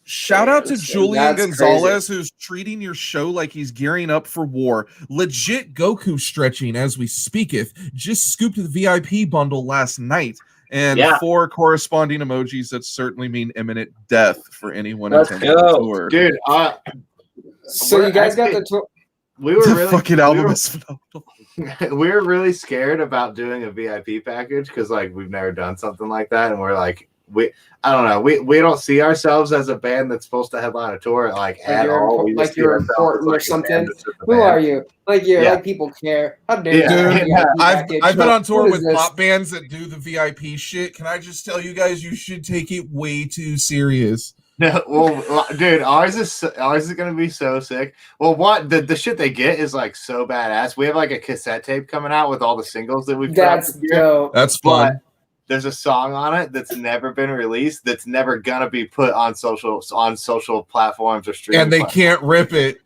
Shout out to Julian That's Gonzalez, who's treating your show like he's gearing up for war. Legit Goku stretching as we speaketh. Just scooped the VIP bundle last night. And 4 corresponding emojis that certainly mean imminent death for anyone attending the tour. Dude, so you guys got the tour. We were really fucking album is phenomenal. We were really scared about doing a VIP package because like we've never done something like that, and we're like, I don't know, we don't see ourselves as a band that's supposed to headline a tour at all. Like you're important or something. Who are you? Like like people care. How dare you? Dude, I've been on tour with pop bands that do the VIP shit. Can I just tell you guys, you should take it way too serious. No, well, dude, ours is gonna be so sick. Well, the shit they get is like so badass. We have like a cassette tape coming out with all the singles that we've. That's dope. That's fun. There's a song on it that's never been released. That's never gonna be put on social platforms or streaming. And they can't rip it.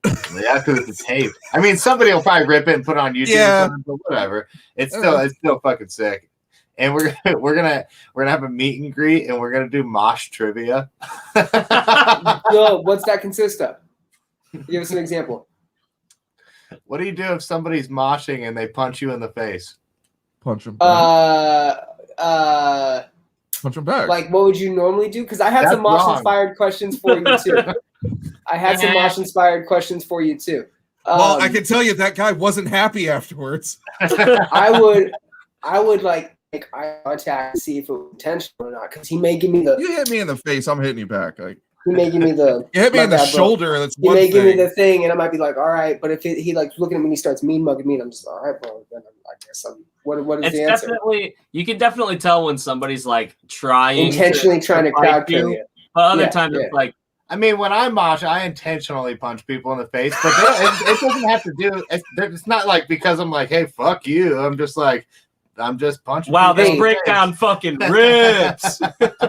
Yeah, because it's a tape. I mean, somebody will probably rip it and put it on YouTube. Yeah. Or something, but whatever. It's still fucking sick. And we're gonna have a meet and greet, and we're gonna do mosh trivia. Yo, what's that consist of? Give us an example. What do you do if somebody's moshing and they punch you in the face? Punch them back. Punch them back. Like, what would you normally do? Because I had some mosh-inspired questions for you too. Well, I can tell you that guy wasn't happy afterwards. I would like make eye contact to see if it was intentional or not, because he may give me the. You hit me in the face, I'm hitting you back. Like he may give me the. You hit me in the shoulder. That's he one may thing. give me the thing, and I might be like, all right. But if he like looking at me, and he starts mean mugging me, and I'm just all right, bro. Then I guess what is the answer? You can definitely tell when somebody's like intentionally trying to crowd kill you. But other times it's like. I mean, when I mosh, I intentionally punch people in the face, but it doesn't have to do. It's not like because I'm like, hey, fuck you. I'm just punching. Wow, this breakdown fucking rips.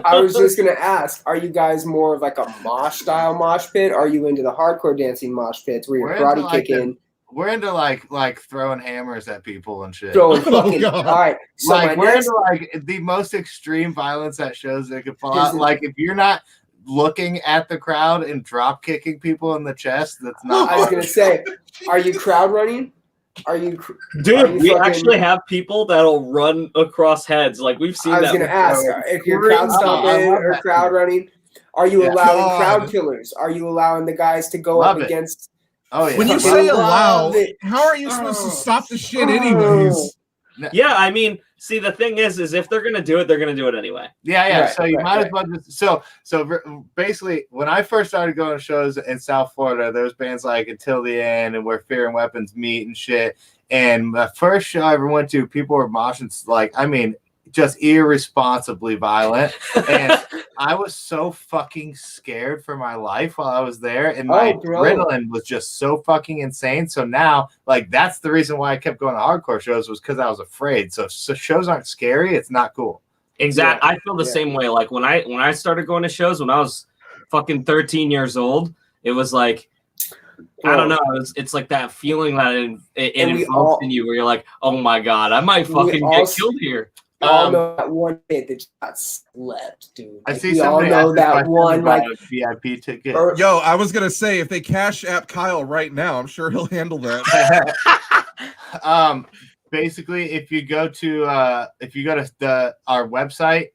I was just gonna ask, are you guys more of like a mosh style mosh pit? Or are you into the hardcore dancing mosh pits where you're karate kicking? We're into like throwing hammers at people and shit. Throwing fucking all right. So like we're into like the most extreme violence at shows that could fall out. Like if you're not looking at the crowd and drop kicking people in the chest, that's not. I was gonna say, are you crowd running? We actually have people that'll run across heads. Like we've seen. I was gonna ask if you're crowd stomping or crowd running. Are you allowing crowd killers? Are you allowing the guys to go up against? Oh yeah. When you say allow, how are you supposed to stop the shit anyways? Yeah, I mean, see, the thing is if they're gonna do it, they're gonna do it anyway. Yeah. Right, so you might as well just so basically, when I first started going to shows in South Florida, there was bands like Until the End and Where Fear and Weapons Meet and shit. And the first show I ever went to, people were moshing like, I mean, just irresponsibly violent. And I was so fucking scared for my life while I was there. And my adrenaline was just so fucking insane. So now, like, that's the reason why I kept going to hardcore shows, was because I was afraid. So shows aren't scary. It's not cool. Exactly. Yeah. I feel the same way. Like when I started going to shows when I was fucking 13 years old, it was like, I don't know. It's like that feeling that it invokes in you where you're like, oh my God, I might fucking get killed here. We all know that one bit that got slept, dude. I see somebody know that one like VIP ticket. Yo, I was gonna say if they cash app Kyle right now, I'm sure he'll handle that. Basically, if you go to our website,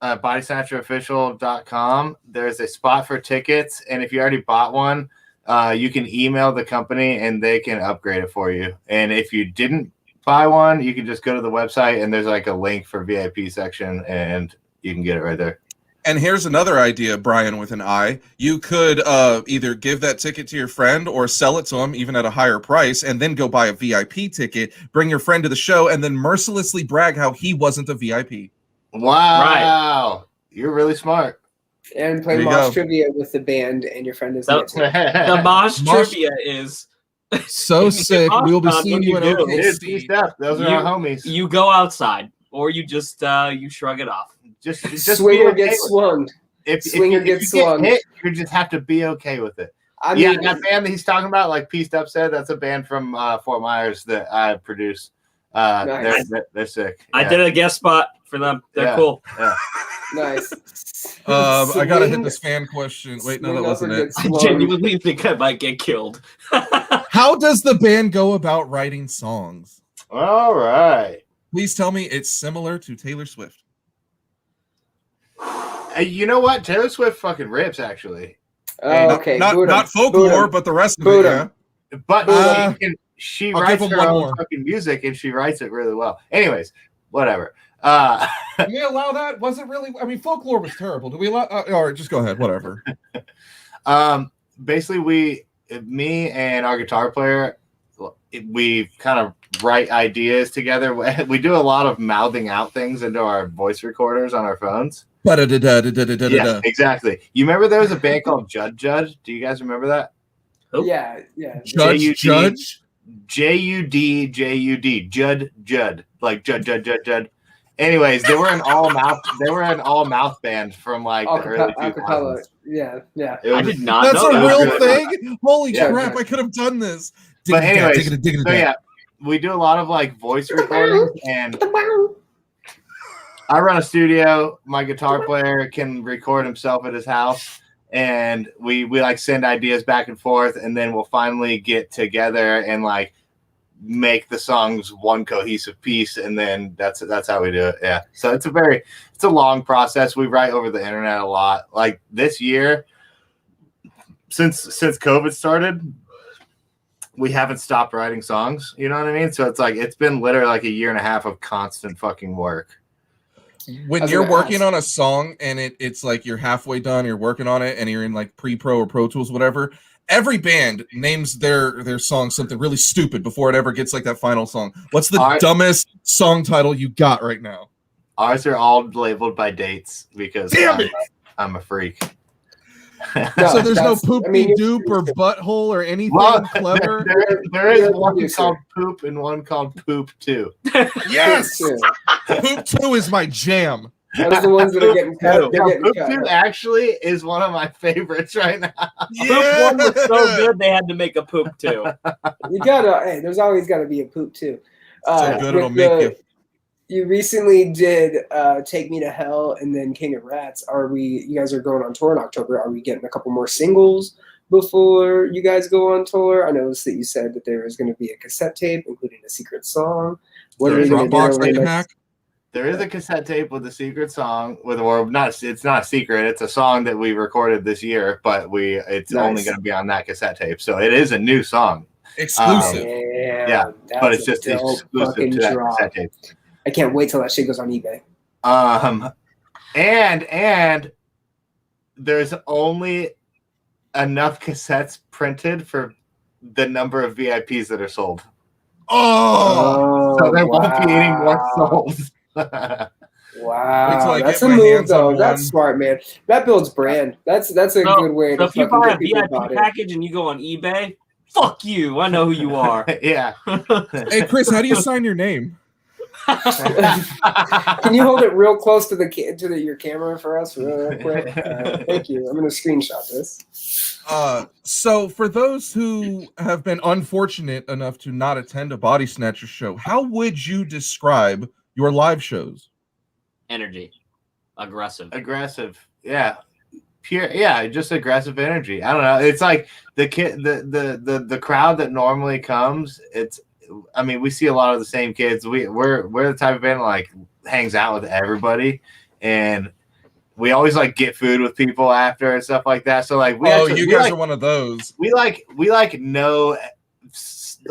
bodysnatcherofficial.com, there's a spot for tickets, and if you already bought one, you can email the company and they can upgrade it for you. And if you didn't buy one, you can just go to the website and there's like a link for VIP section and you can get it right there. And here's another idea, Brian with an I. You could either give that ticket to your friend or sell it to him even at a higher price and then go buy a VIP ticket, bring your friend to the show, and then mercilessly brag how he wasn't a VIP. Wow. Right. You're really smart. And play mosh trivia with the band and your friend is the mosh trivia is so sick. We'll be seeing you in OKC. Those are our homies. You go outside, or you just you shrug it off. Just swinger gets swung. If you get hit, you just have to be okay with it. I mean, that band that he's talking about, like Pieced Up said, that's a band from Fort Myers that I produce. Nice. They're sick. I did a guest spot for them. They're cool. Yeah. Nice. I gotta hit this fan question. Wait, no, that wasn't it. I genuinely think I might get killed. How does the band go about writing songs? All right. Please tell me it's similar to Taylor Swift. You know what? Taylor Swift fucking rips, actually. Okay. Not folklore, but the rest of it, yeah. But she writes her own fucking music, and she writes it really well. Anyways, whatever. Do we allow that? Was it really? I mean, folklore was terrible. Do we allow? All right, just go ahead. Whatever. Basically, me and our guitar player, we kind of write ideas together. We do a lot of mouthing out things into our voice recorders on our phones. Yeah, exactly. You remember there was a band called Judd? Do you guys remember that? Oh. Yeah. Judge. Judd. Judd. Like Judd. Anyways, they were an all mouth band from like the early 2000s. Yeah. I did not That's know a that. real thing? Holy crap, I could have done this. But anyways, so yeah, we do a lot of like voice recordings, and I run a studio. My guitar player can record himself at his house, and we like send ideas back and forth, and then we'll finally get together and like make the songs one cohesive piece, and then that's how we do it. Yeah, so it's a long process. We write over the internet a lot. Like this year, since COVID started, we haven't stopped writing songs. You know what I mean? So it's like it's been literally like a year and a half of constant fucking work. When you're working on a song and it's like you're halfway done, you're working on it, and you're in like pre-pro or Pro Tools, whatever. Every band names their song something really stupid before it ever gets like that final song. What's the dumbest song title you got right now? Ours are all labeled by dates because I'm a freak. So there's no poop-de-doop or butthole or anything clever? There is one called Poop and one called Poop 2. Yes! Poop 2 is my jam. Those are the ones that are getting cut. Poop 2 actually is one of my favorites right now. Yeah. Poop 1 was so good they had to make a Poop 2. There's always gotta be a Poop 2. So good it'll make you. You recently did Take Me to Hell and then King of Rats. You guys are going on tour in October. Are we getting a couple more singles before you guys go on tour? I noticed that you said that there is going to be a cassette tape, including a secret song. What are you going to do? There is a cassette tape with a secret song it's not a secret. It's a song that we recorded this year, but it's only going to be on that cassette tape. So it is a new song. Exclusive. But it's just exclusive to that cassette tape. I can't wait till that shit goes on eBay. And there's only enough cassettes printed for the number of VIPs that are sold. Oh, so there won't be any more sold. Wow, that's a move though. That's smart, man. That builds brand. That's a good way to. So if you buy a VIP package and you go on eBay, fuck you. I know who you are. Yeah. Hey Chris, how do you sign your name? Can you hold it real close to your camera for us real quick? Thank you. I'm going to screenshot this. So for those who have been unfortunate enough to not attend a Bodysnatcher show, how would you describe your live shows? Energy. Aggressive. Yeah. Pure, yeah, just aggressive energy. I don't know. It's like the crowd that normally comes, we see a lot of the same kids. We're the type of band that, like, hangs out with everybody, and we always like get food with people after and stuff like that. So like, you guys are one of those. We know.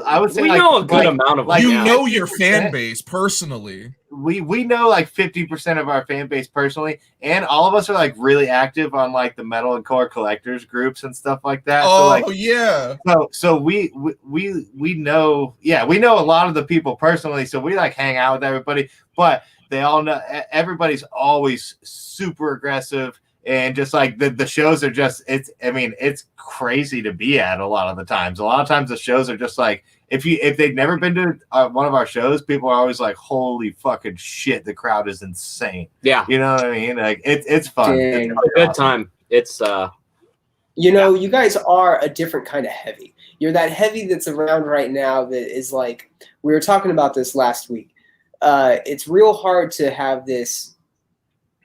I would say we know a good amount of your fan base personally. We know like 50% of our fan base personally, and all of us are like really active on like the metal and core collectors groups and stuff like that. So we know, we know a lot of the people personally, so we like hang out with everybody, but they all know everybody's always super aggressive, and just like the shows are just it's crazy to be at a lot of the times. A lot of times the shows are just like, if they've never been to one of our shows, people are always like, holy fucking shit, the crowd is insane. Yeah. You know what I mean? Like it's fun. It's a good time. It's you guys are a different kind of heavy. You're that heavy that's around right now that is like, we were talking about this last week. It's real hard to have this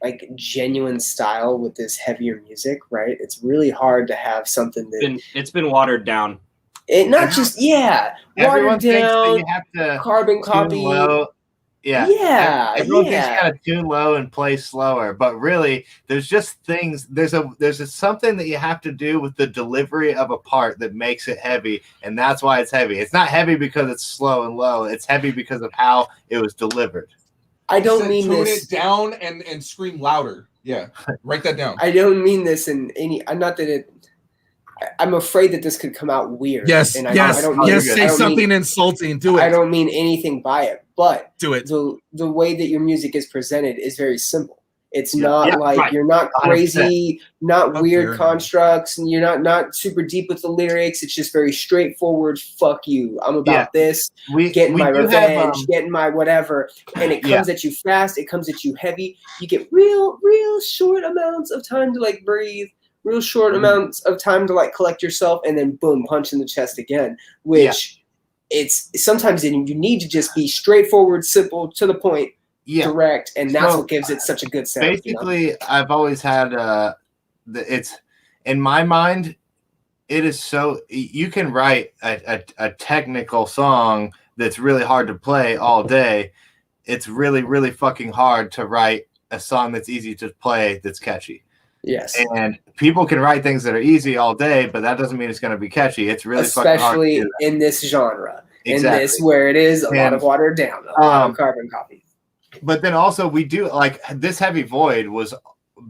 like genuine style with this heavier music, right? It's really hard to have something that it's been watered down. It not just Everyone watered down, thinks that you have to carbon copy. low. Yeah. Everyone thinks you gotta tune low and play slower, but really, there's just things. There's something that you have to do with the delivery of a part that makes it heavy, and that's why it's heavy. It's not heavy because it's slow and low. It's heavy because of how it was delivered. I don't mean tune this. it down and scream louder. Yeah, write that down. I don't mean this in any. I'm not that it. I'm afraid that this could come out weird. Yes, and say something insulting. Do it. I don't mean anything by it, but do it. The way that your music is presented is very simple. It's not like you're not crazy, 100%. Not weird constructs, and you're not super deep with the lyrics. It's just very straightforward. Fuck you. I'm about this. Getting my revenge, getting my whatever. And it comes at you fast. It comes at you heavy. You get real short amounts of time to like breathe. Real short amounts of time to like collect yourself, and then boom, punch in the chest again. Which it's sometimes you need to just be straightforward, simple, to the point, direct, and that's what gives it such a good sound. Basically, I've always had it's in my mind. It is so you can write a technical song that's really hard to play all day. It's really fucking hard to write a song that's easy to play that's catchy. Yes. And people can write things that are easy all day, but that doesn't mean it's going to be catchy. It's really fucking hard to do that. In this genre. Exactly. In this where it is a lot of watered down, a lot of carbon copy. But then also we do like this Heavy Void was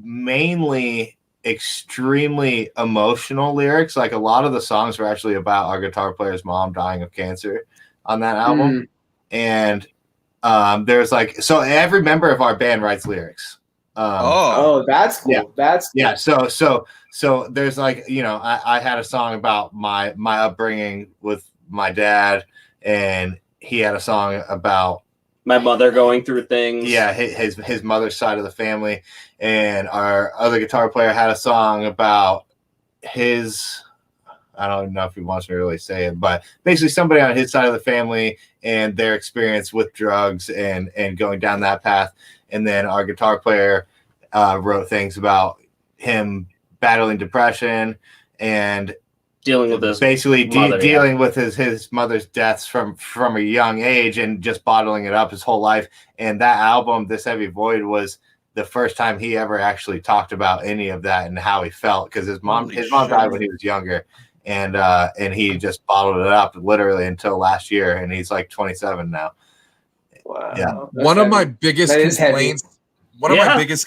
mainly extremely emotional lyrics. Like a lot of the songs were actually about our guitar player's mom dying of cancer on that album. And there's like, so every member of our band writes lyrics. That's cool. So there's like, you know, I had a song about my upbringing with my dad, and he had a song about my mother going through things. Yeah, his mother's side of the family, and our other guitar player had a song about his. I don't know if he wants me to really say it, but basically somebody on his side of the family and their experience with drugs and going down that path. And then our guitar player wrote things about him battling depression and dealing with his dealing with his mother's deaths from a young age and just bottling it up his whole life. And that album, This Heavy Void, was the first time he ever actually talked about any of that and how he felt, because his mom died when he was younger. And he just bottled it up literally until last year, and he's like 27 now. Wow. Yeah. One of my biggest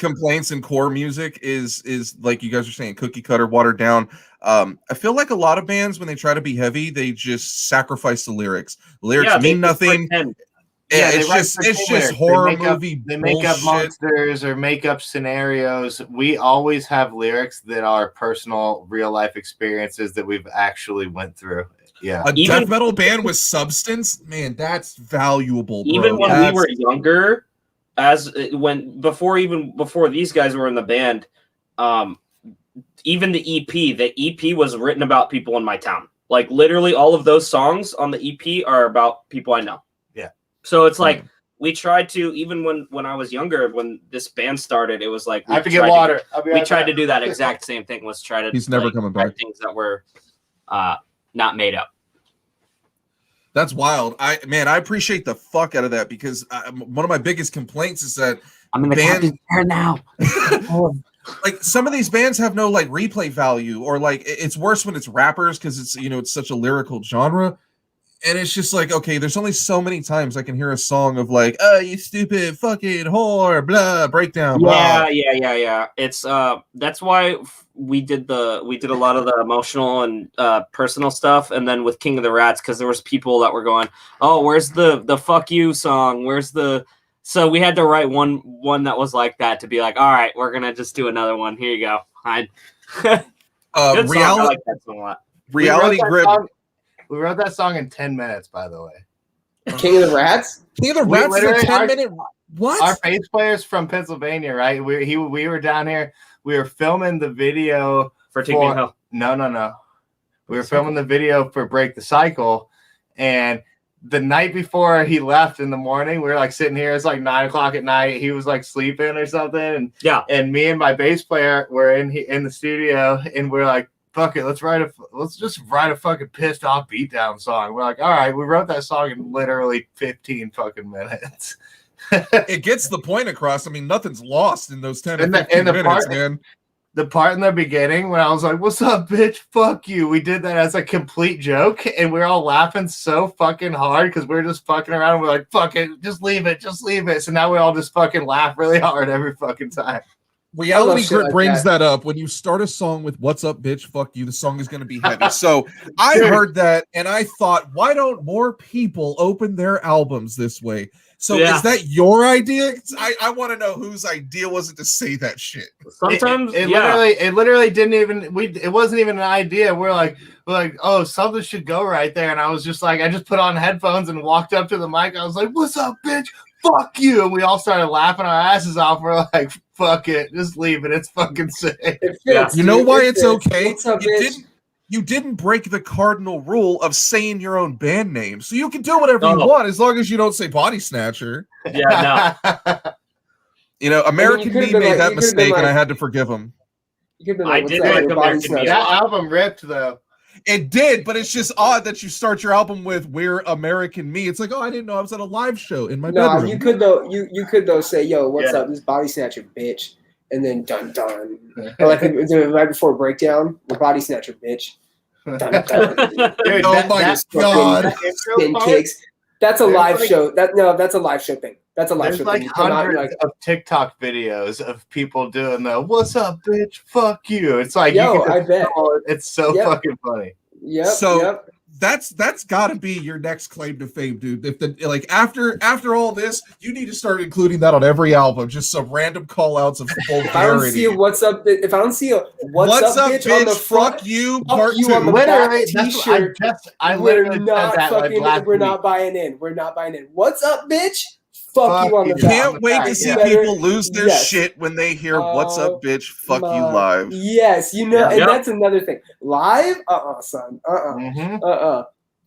complaints in core music is like you guys are saying, cookie cutter, watered down. I feel like a lot of bands, when they try to be heavy, they just sacrifice the lyrics. Lyrics mean nothing. It's just horror movie. They make up monsters or make up scenarios. We always have lyrics that are personal, real life experiences that we've actually went through. Yeah, a death metal band with substance, man, that's valuable. Bro. Even when we were younger, before these guys were in the band, even the EP was written about people in my town. Like literally, all of those songs on the EP are about people I know. Yeah. So it's like we tried to, even when I was younger, when this band started, it was like I have to get water. We tried to do that exact same thing. Let's try to. He's never coming back. Things that were not made up. That's wild. I appreciate the fuck out of that, because one of my biggest complaints is that I'm in the captain's chair now. Like some of these bands have no like replay value, or like it's worse when it's rappers because it's such a lyrical genre, and it's just like, okay, there's only so many times I can hear a song of like, you stupid fucking whore, blah, breakdown. Blah. Yeah. It's that's why we did a lot of the emotional and personal stuff, and then with King of the Rats, because there was people that were going, oh, where's the fuck you song? So we had to write one that was like that, to be like, all right, we're gonna just do another one. Here you go. Reality, I like that song a lot. Reality Grip. We wrote that song in 10 minutes, by the way. King of the Rats? King of the Rats is a 10-minute. What? Our bass player's from Pennsylvania, right? We were down here. We were filming the video for Take Me Home. No. We were filming the video for Break the Cycle, and the night before he left in the morning, we were like sitting here. It's like 9 o'clock at night. He was like sleeping or something, and me and my bass player were in the studio, and we're like, "Fuck it, let's just write a fucking pissed off beatdown song." We're like, "All right," we wrote that song in literally 15 fucking minutes. It gets the point across. I mean, nothing's lost in those 10 or 15 minutes, man. The part in the beginning when I was like, "What's up, bitch? Fuck you." We did that as a complete joke, and we were all laughing so fucking hard because we were just fucking around. And we're like, "Fuck it, just leave it, just leave it." So now we all just fucking laugh really hard every fucking time. Reality Grit brings that up. When you start a song with "What's up, bitch? Fuck you," the song is going to be heavy. So I heard that, and I thought, why don't more people open their albums this way? So is that your idea? I want to know whose idea was it to say that shit. Sometimes it literally didn't even it wasn't even an idea. We're like, oh, something should go right there. And I was just like, I just put on headphones and walked up to the mic. I was like, "What's up, bitch? Fuck you." And we all started laughing our asses off. We're like, "Fuck it, just leave it. It's fucking sick." You know why it's okay? You didn't break the cardinal rule of saying your own band name, so you can do whatever you want as long as you don't say Bodysnatcher. Yeah, no. You know, American Me made that mistake, and I had to forgive him. I did like American Me. That album ripped, though. It did, but it's just odd that you start your album with "We're American Me." It's like, oh, I didn't know I was at a live show in my bedroom. You could though. You could though say, "Yo, what's up? This is Bodysnatcher, bitch," and then dun dun. Or like right before breakdown, the Bodysnatcher, bitch. Dun, dun. Dude, oh my god! Spin kicks. That's a live show. That's a live show thing. That's a live show thing. There's like hundreds of TikTok videos of people doing the "What's up, bitch? Fuck you." It's like, I bet it's so fucking funny. Yep. That's got to be your next claim to fame, dude. If after all this, you need to start including that on every album. Just some random call outs of vulgarity. If I don't see a "What's up," bitch on the front, fuck you, part you 2 on the literally, back T-shirt. We're not buying in. "What's up, bitch? Fuck you on the back." Can't wait to see people lose their shit when they hear "What's up, bitch? Fuck you" live. Yes, and that's another thing. Live, son,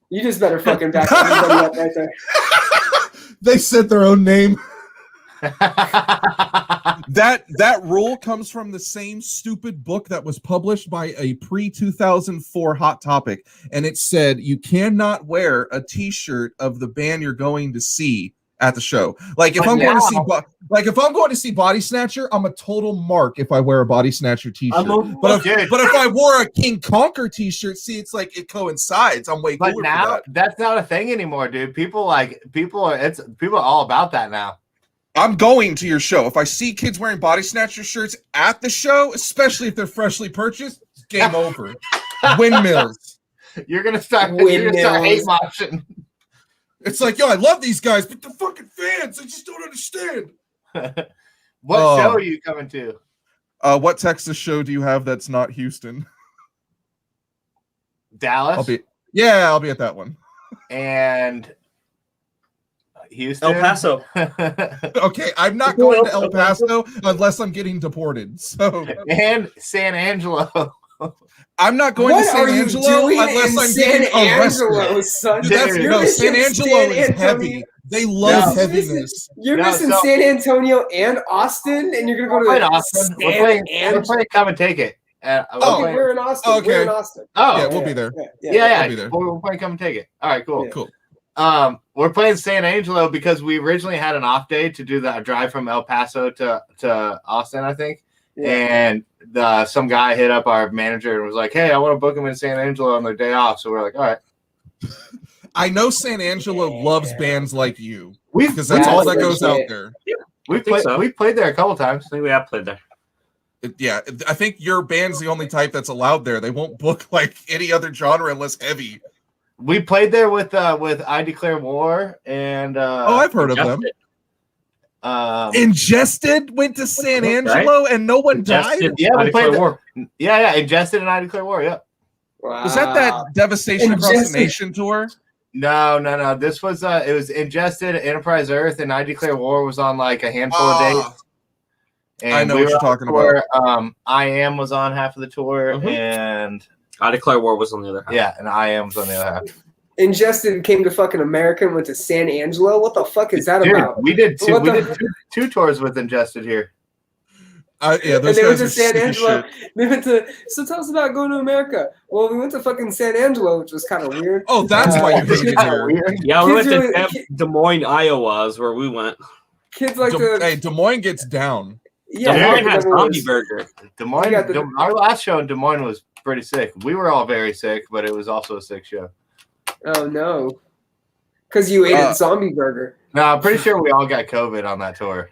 You just better fucking back everybody up right there. They said their own name. That rule comes from the same stupid book that was published by a pre-2004 Hot Topic, and it said you cannot wear a T-shirt of the band you're going to see at the show. Like if I'm going to see Bodysnatcher, I'm a total mark if I wear a Bodysnatcher T-shirt. But if I wore a King Conquer T-shirt, see, it's like it coincides. I'm way cooler. But now that's not a thing anymore, dude. People are all about that now. I'm going to your show. If I see kids wearing Bodysnatcher shirts at the show, especially if they're freshly purchased, game over. Windmills. You're gonna start hate moshing. It's like, yo, I love these guys, but the fucking fans, they just don't understand. What show are you coming to? What Texas show do you have that's not Houston? Dallas? I'll be at that one. And Houston? El Paso. Okay, I'm not going to El Paso unless I'm getting deported. So and San Angelo. I'm not going to San Angelo unless I'm getting arrested. San Angelo is heavy. They love heaviness. You're missing San Antonio and Austin, and you're gonna go to Austin. We're playing Come and Take It. We're in Austin. Okay. We're in Austin. Oh, yeah, we'll be there. Yeah. We'll be there. We're playing Come and Take It. All right, cool. Yeah. Cool. We're playing San Angelo because we originally had an off day to do that drive from El Paso to Austin, I think. Yeah. And some guy hit up our manager and was like, "Hey, I want to book him in San Angelo on their day off." So we're like, "All right." I know San Angelo loves bands like you because that's all that goes out there. Yeah, we've played there a couple times. I think we have played there. Yeah, I think your band's the only type that's allowed there. They won't book like any other genre unless heavy. We played there with I Declare War and I've heard of them. Ingested went to San Angelo and no one died. Yeah, we played War. Yeah, Ingested and I Declare War. Yep. Wow. Was that Devastation Across the Nation tour? No. This was it was Ingested, Enterprise Earth, and I Declare War was on like a handful of dates. And I know what you're talking about. I Am was on half of the tour, and I Declare War was on the other half. Yeah, and I Am was on the other half. Ingested came to fucking America and went to San Angelo. What the fuck is that Dude, about? we did two tours with Ingested here. Yeah, And those they went guys to are San sick as Angelo. shit. They went to. So tell us about going to America. Well, we went to fucking San Angelo, which was kind of weird. Oh, that's why you hate it here. Yeah, we went Kids to really- Des Moines, Iowa is where we went. Kids like Hey, Des Moines gets down. yeah, Des Moines has whatever it zombie was. burger. Des Moines. You got Our last show in Des Moines was pretty sick. We were all very sick, but it was also a sick show. Oh no, because you ate a zombie burger. No, I'm pretty sure we all got COVID on that tour.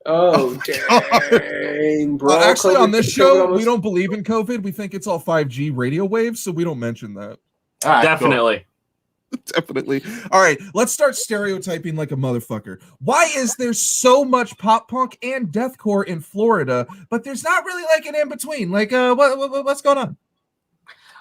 Oh, dang, bro. Actually, COVID- on this COVID show, almost- we don't believe in COVID. We think it's all 5G radio waves, so we don't mention that. All right, Definitely. Definitely. All right, let's start stereotyping like a motherfucker. Why is there so much pop punk and deathcore in Florida, but there's not really like an in between? Like, what's going on?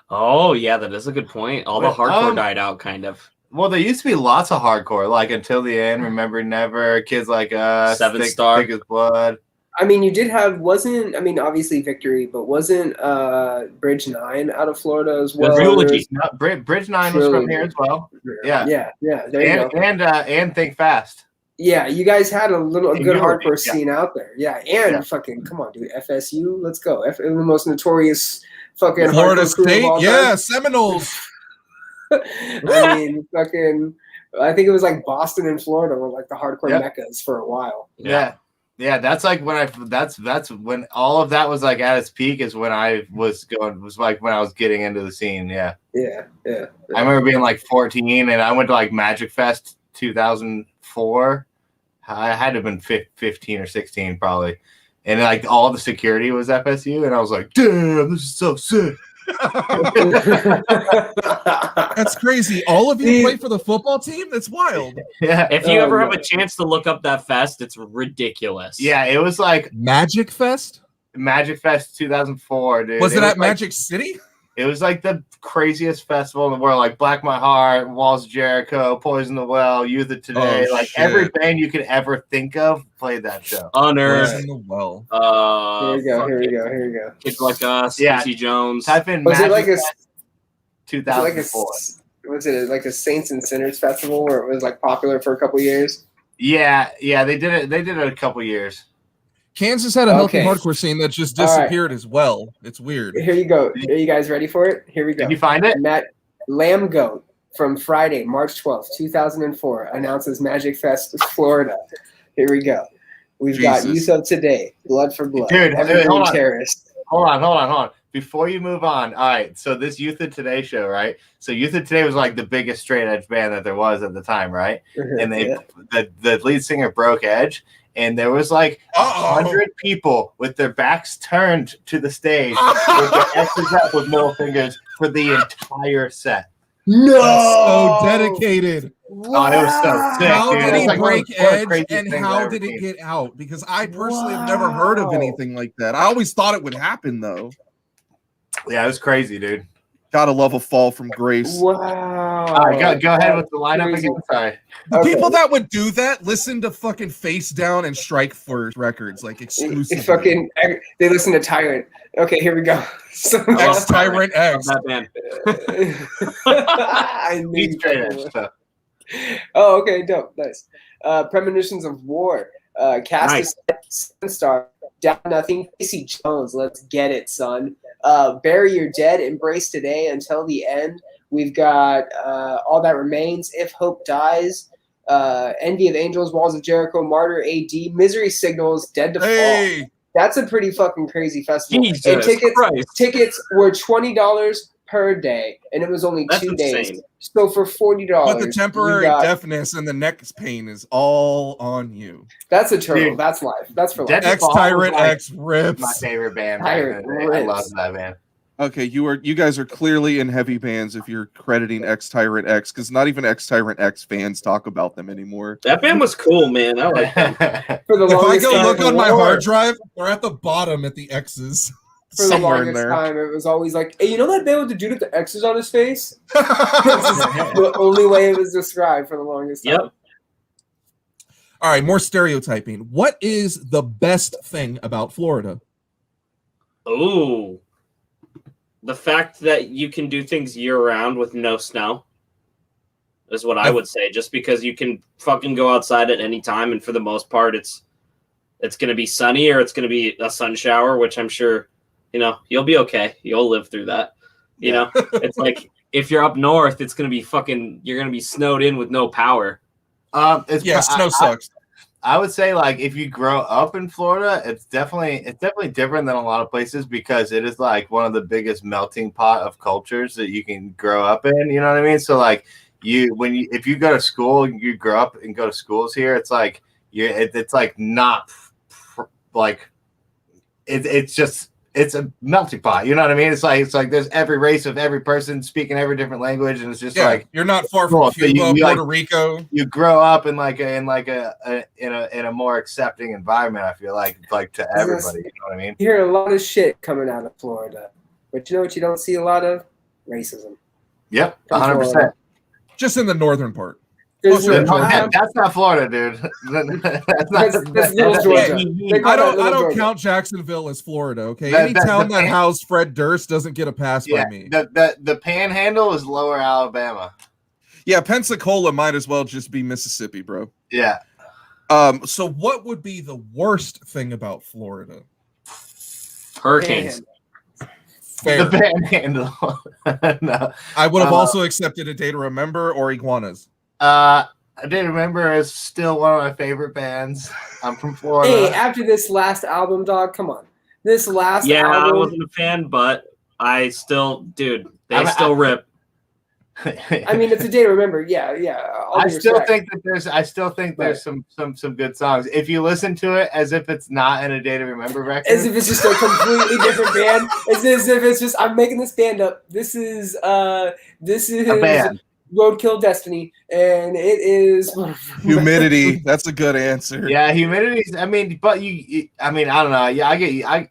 Oh, yeah, that is a good point. All the hardcore died out, kind of. Well, there used to be lots of hardcore, like Until the End, Remember Never, Kids Like Us, Seven Thick, Star. Thick as Blood. I mean, you did have obviously Victory, but wasn't Bridge 9 out of Florida as well? Trilogy. No, Bridge 9 was from here as well. Yeah. Yeah. There you go. And Think Fast. Yeah, you guys had a good Trilogy, hardcore yeah. scene out there. Yeah, and fucking come on, dude, FSU, let's go. The most notorious fucking Florida hardcore crew of State, all yeah, time. Seminoles. I mean, I think it was like Boston and Florida were like the hardcore meccas for a while. Yeah. That's like when that's when all of that was like at its peak is when I was like when I was getting into the scene. Yeah. Yeah. I remember being like 14 and I went to like Magic Fest 2004. I had to have been 15 or 16 probably. And like all the security was FSU and I was like, damn, this is so sick. That's crazy. All of you play for the football team? That's wild. Yeah. If you ever have a chance to look up that fest, it's ridiculous. Yeah, it was like Magic Fest? Magic Fest 2004, dude. Was it at like, Magic City? It was like the craziest festival in the world, like Black My Heart, Walls of Jericho, Poison the Well, Youth of Today, like shit. every band you could ever think of played that show. Unearthed. In the well. Here we go. Kids Like Us, Yeah. Casey Jones. Type in Was it Magic like a Fest 2004. was it like a Saints and Sinners festival where it was like popular for a couple years? Yeah, they did it. They did it a couple years. Kansas had a healthy Okay. hardcore scene that just All right. disappeared as well. It's weird. Here you go. Are you guys ready for it? Here we go. Did you find it? Matt Lamb Goat from Friday, March 12th, 2004, announces Magic Fest Florida. Here we go. We've got Jesus. Youth of Today, Blood for Blood, Dude, Evergreen hold on. Terrorist. Hold on. Before you move on, all right. So this Youth of Today show, right? So Youth of Today was like the biggest straight edge band that there was at the time, right? And the lead singer broke edge, and there was like 100 people with their backs turned to the stage with their X's up with middle fingers for the entire set. No, So dedicated. Oh, it was so sick. How dude. did It was he like one of break the edge, craziest and things I've how ever did it seen. get out? Because I personally have never heard of anything like that. I always thought it would happen, though. Yeah, it was crazy, dude. Gotta love a fall from grace. Wow. All right, go ahead with the lineup Crazy. again. Sorry. The Okay. people that would do that listen to fucking Face Down and Strike Force records, like exclusively. They listen to Tyrant. Okay, here we go. So, X Tyrant X. That band. I knew He's you straight fucking edge would. stuff. Oh, okay, dope, nice. Premonitions of War. Cast is Star. Down Nothing. Casey Jones. Let's get it, son. Bury Your Dead. Embrace Today Until the End. We've got All That Remains. If Hope Dies. Envy of Angels. Walls of Jericho. Martyr. AD. Misery Signals. Dead to Hey, Fall. That's a pretty fucking crazy festival. Jesus And Christ. tickets were $20 per day, and it was only That's 2 days. insane. So for $40, but the temporary you got- deafness and the neck pain is all on you. that's a turtle. Dude. That's life. That's for life. Dead to X Fall Tyrant was like X rips. My favorite band. Tyrant back in the day. I rips. love that band. Okay, you guys are clearly in heavy bands if you're crediting X Tyrant X, because not even X Tyrant X fans talk about them anymore. That band was cool, man. I like that. For the If I longest go time, look on my War, hard drive, they're at the bottom at the X's. for the Somewhere in longest there. time, it was always like, hey, you know that band with the dude with the X's on his face? That's just the only way it was described for the longest time. Yep. All right, more stereotyping. What is the best thing about Florida? Ooh. the fact that you can do things year round with no snow is what I would say. Just because you can fucking go outside at any time, and for the most part, it's going to be sunny or it's going to be a sun shower, which I'm sure, you'll be okay. You'll live through that. You know, it's like if you're up north, it's going to be you're going to be snowed in with no power. Snow sucks. I would say, like, if you grow up in Florida, it's definitely different than a lot of places because it is like one of the biggest melting pot of cultures that you can grow up in. You know what I mean? So like if you go to school, you grow up and go to schools here, it's like it's like not like it's a melting pot. You know what I mean? It's like there's every race of every person speaking every different language, and it's just like you're not far from Cuba, Puerto Rico. You grow up in a more accepting environment. I feel like to everybody. You know what I mean? You hear a lot of shit coming out of Florida, but you know what you don't see a lot of? Racism. Yep, 100%. Just in the northern part. That's not Florida, dude. That's Georgia. I don't count Jacksonville as Florida. Okay, any town that housed Fred Durst doesn't get a pass by me. The Panhandle is Lower Alabama. Yeah, Pensacola might as well just be Mississippi, bro. Yeah. So what would be the worst thing about Florida? Hurricanes. Fair. The Panhandle. No. I would have also accepted A Day to Remember or Iguanas. A Day to Remember is still one of my favorite bands. I'm from Florida. Hey, after this last album, dog, come on. This last album. I wasn't a fan, but I still, dude, they still rip. I mean, it's A Day to Remember. Yeah. I still think there's some good songs. If you listen to it as if it's not in A Day to Remember record, as if it's just a completely different band, as if it's just I'm making this band up. This is a band. Roadkill Destiny, and it is Humidity. That's a good answer. Yeah, Humidity. I mean, but I don't know. Yeah,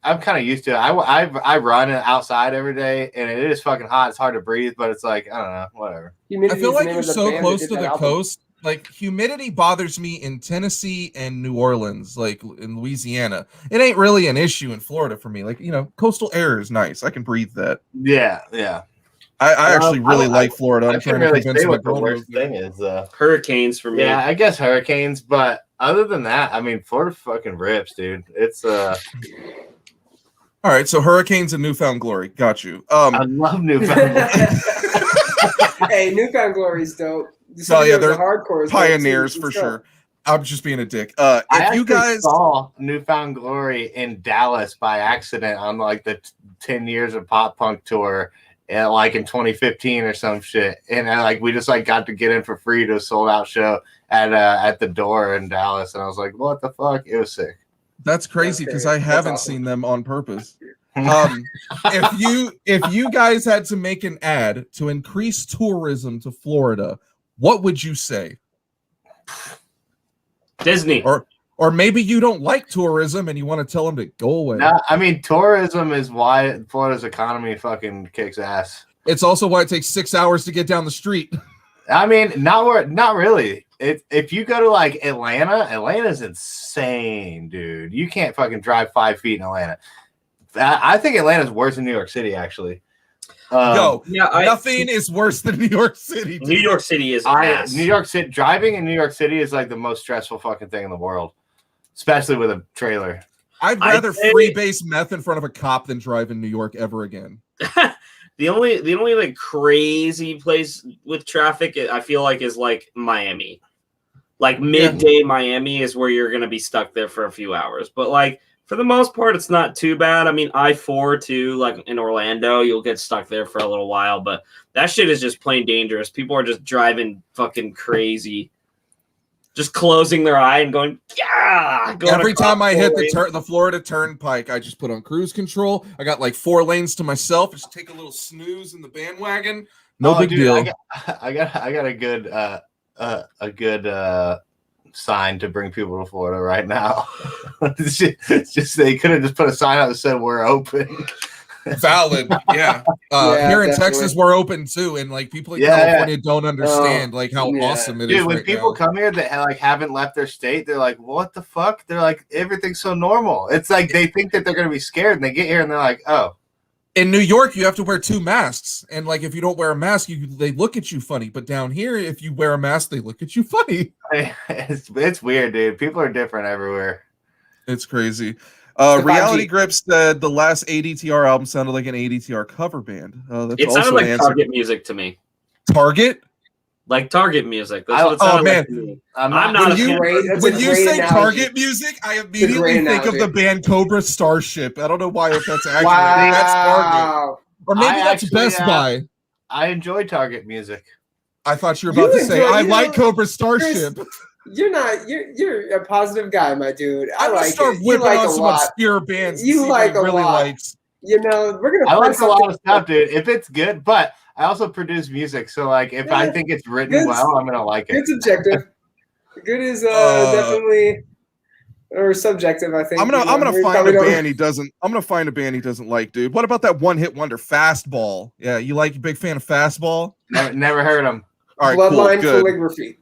I'm kind of used to it. I run outside every day, and it is fucking hot. It's hard to breathe, but it's like I don't know, whatever. I feel like you're so close to the coast. Like humidity bothers me in Tennessee and New Orleans, like in Louisiana. It ain't really an issue in Florida for me. Like coastal air is nice. I can breathe that. Yeah. I actually really like Florida. I'm trying to convince my the worst thing is hurricanes for me. Yeah, I guess hurricanes, but other than that, I mean, Florida fucking rips, dude. It's All right, so hurricanes and Newfound Glory. Got you. I love Newfound Glory. Hey, Newfound Glory is dope. They're hardcore pioneers for sure. I'm just being a dick. If you guys saw Newfound Glory in Dallas by accident on like the 10 years of pop punk tour. Like in 2015 or some shit, and like we just like got to get in for free to a sold out show at the door in Dallas, and I was like, what the fuck? It was sick. That's crazy because I haven't seen them on purpose. If you guys had to make an ad to increase tourism to Florida, what would you say? Disney. Or maybe you don't like tourism and you want to tell them to go away. No, I mean, tourism is why Florida's economy fucking kicks ass. It's also why it takes 6 hours to get down the street. I mean, not really. If you go to like Atlanta's insane, dude. You can't fucking drive 5 feet in Atlanta. I think Atlanta's worse than New York City, actually. Nothing is worse than New York City. New York City is ass. New York City, driving in New York City is like the most stressful fucking thing in the world. Especially with a trailer. I'd rather freebase meth in front of a cop than drive in New York ever again. The only like crazy place with traffic I feel like is like Miami. Like midday Miami is where you're gonna be stuck there for a few hours. But like for the most part, it's not too bad. I mean, I-4 too, like in Orlando, you'll get stuck there for a little while, but that shit is just plain dangerous. People are just driving fucking crazy. Just closing their eye and going, yeah. Every time I hit the Florida Turnpike, I just put on cruise control. I got like 4 lanes to myself. Just take a little snooze in the bandwagon. No big deal. I got a good sign to bring people to Florida right now. it's just they could have just put a sign out that said we're open. Valid, yeah. Here in Texas, we're open too, and like people in California don't understand like how awesome it is. Dude, when people come here that like haven't left their state, they're like, "What the fuck?" They're like, "Everything's so normal." It's like they think that they're gonna be scared, and they get here and they're like, "Oh, In New York, you have to wear 2 masks, and like if you don't wear a mask, they look at you funny. But down here, if you wear a mask, they look at you funny. It's weird, dude. People are different everywhere. It's crazy. Reality Grip said the last ADTR album sounded like an ADTR cover band. It sounded like Target music to me. Target? Like Target music. That's what it sounded like to me. I'm not a fan. When you say Target music, I immediately think of the band Cobra Starship. I don't know why that's actually that's Target. Or maybe that's Best Buy. I enjoy Target music. I thought you were about to say I like Cobra Starship. You're a positive guy, my dude. I like start whipping on some obscure bands. You like a really lot. Likes. You know, we're gonna. I like a lot of stuff, dude. If it's good, but I also produce music, so like if I think it's written well, I'm gonna like it. It's subjective. Good is definitely or subjective. I think. I'm gonna find a band he doesn't. I'm gonna find a band he doesn't like, dude. What about that one hit wonder, Fastball? Yeah, you like? You big fan of Fastball? Never heard him. All right, Bloodline Calligraphy.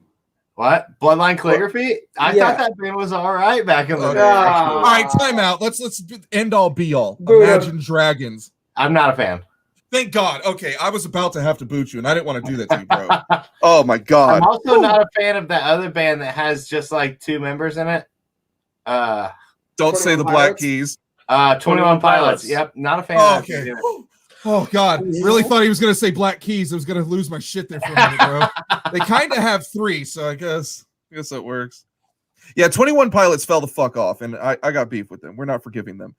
What? Bloodline Calligraphy? I thought that band was all right back in the day. All right, time out. Let's end all be all. Imagine Dragons. I'm not a fan. Thank God. Okay, I was about to have to boot you, and I didn't want to do that to you, bro. Oh my God. I'm also not a fan of that other band that has just like 2 members in it. Don't say the Black Keys. 21 Pilots. Yep, not a fan. Oh, okay. Oh God, really thought he was gonna say Black Keys. I was gonna lose my shit there for a minute, bro. They kind of have 3, so I guess that works. Yeah, 21 Pilots fell the fuck off, and I got beef with them. We're not forgiving them.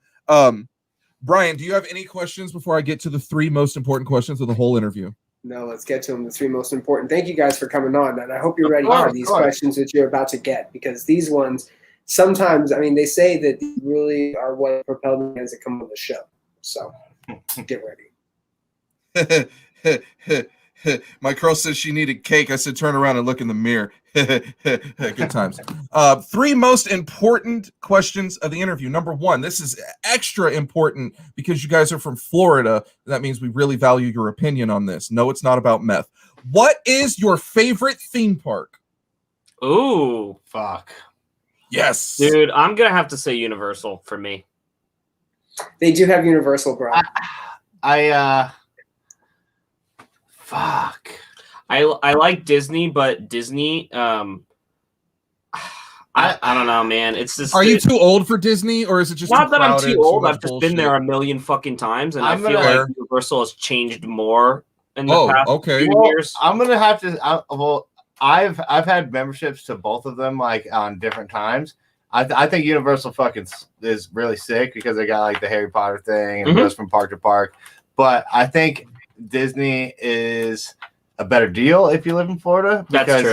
Brian, do you have any questions before I get to the 3 most important questions of the whole interview? No, let's get to them. The 3 most important. Thank you guys for coming on, and I hope you're ready for these questions that you're about to get, because these ones sometimes, I mean, they say that these really are what propel the fans to come on the show. So get ready. My girl said she needed cake. I said, turn around and look in the mirror. Good times. 3 most important questions of the interview. Number 1, this is extra important because you guys are from Florida. That means we really value your opinion on this. No, it's not about meth. What is your favorite theme park? Ooh, fuck. Yes. Dude, I'm going to have to say Universal for me. They do have Universal, bro. Fuck. I like Disney, but Disney, I don't know, man. It's just. Are you too old for Disney, or is it just not that I'm too old? I've just bullshit? been there a million fucking times, and I feel like Universal has changed more in the past few years. I'm gonna have to. I've had memberships to both of them, like on different times. I think Universal fucking is really sick because they got like the Harry Potter thing and it goes from park to park. But I think Disney is a better deal if you live in Florida because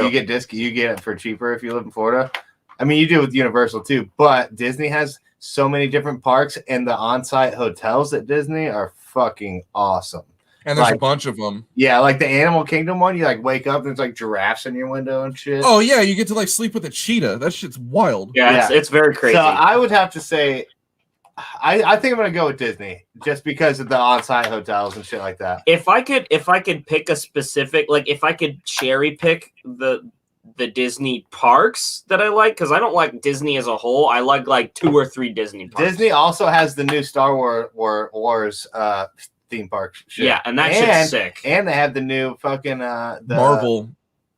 you get it for cheaper if you live in Florida. I mean, you do with Universal too, but Disney has so many different parks, and the on-site hotels at Disney are fucking awesome. And there's a bunch of them. Yeah, like the Animal Kingdom one, you like wake up and there's like giraffes in your window and shit. Oh yeah, you get to like sleep with a cheetah. That shit's wild. Yeah. It's very crazy. So I would have to say, I think I'm gonna go with Disney just because of the on-site hotels and shit like that. If I could pick a specific, like if I could cherry pick the Disney parks that I like, because I don't like Disney as a whole. I like 2 or 3 Disney parks. Disney also has the new Star Wars theme park shit. Yeah, and that shit's sick. And they have the new fucking Marvel.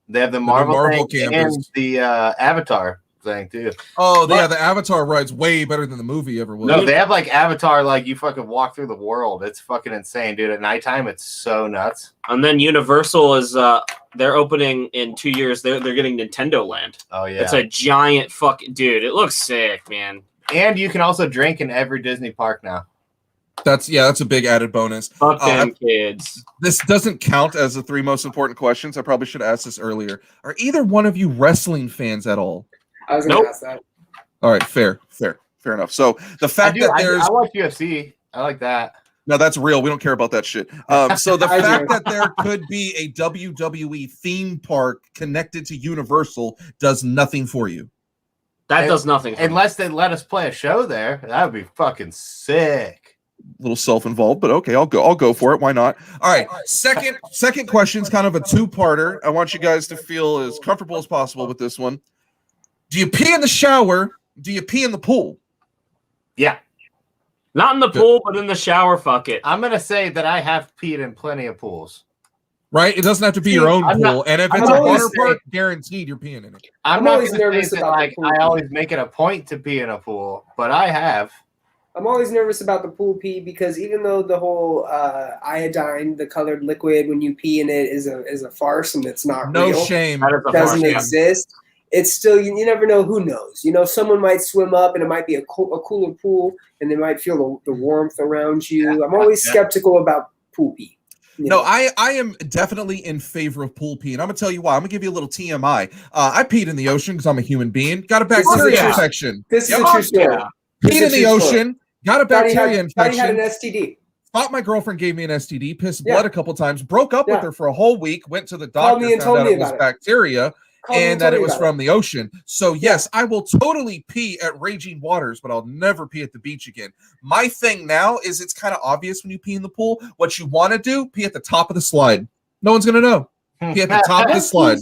They have the Marvel thing campus. And the Avatar thing too. Oh, yeah, the Avatar ride's way better than the movie ever was. No, they have like Avatar, like you fucking walk through the world. It's fucking insane, dude. At nighttime, it's so nuts. And then Universal is they're opening in 2 years. They're getting Nintendo Land. Oh yeah, it's a giant fucking dude. It looks sick, man. And you can also drink in every Disney park now. That's a big added bonus. Fuck them kids. This doesn't count as the 3 most important questions. I probably should have asked this earlier. Are either one of you wrestling fans at all? I was going to ask that. All right, fair enough. So the fact that I watch UFC. I like that. No, that's real. We don't care about that shit. So the fact that there could be a WWE theme park connected to Universal does nothing for you. That does nothing. Unless they let us play a show there. That would be fucking sick. A little self-involved, but okay, I'll go for it. Why not? All right. Second question's kind of a 2-parter. I want you guys to feel as comfortable as possible with this one. Do you pee in the shower? Do you pee in the pool? Yeah. Not in the pool, but in the shower. Fuck it. I'm gonna say that I have peed in plenty of pools. Right? It doesn't have to be your own pool. And if it's a water park, guaranteed you're peeing in it. I'm always nervous about like I always make it a point to pee in a pool, but I have. I'm always nervous about the pool pee because even though the whole iodine, the colored liquid when you pee in it is a farce and it's not real. No shame. It doesn't exist. It's still you never know. Who knows? You know, someone might swim up and it might be a cooler pool and they might feel the warmth around you. I'm always skeptical about pool pee. No, I am definitely in favor of pool pee, and I'm gonna tell you why. I'm gonna give you a little TMI. I peed in the ocean because I'm a human being. Got a bacteria infection. This is a true story. Peed in the ocean. Got a bacteria infection. Had an STD. Thought my girlfriend gave me an STD. Pissed blood a couple times. Broke up with her for a whole week. Went to the doctor. Found out it was bacteria. And that it was from the ocean. So yes, I will totally pee at raging waters, but I'll never pee at the beach again. My thing now is it's kind of obvious when you pee in the pool. What you want to do, pee at the top of the slide. No one's gonna know. Pee at the top of the slide.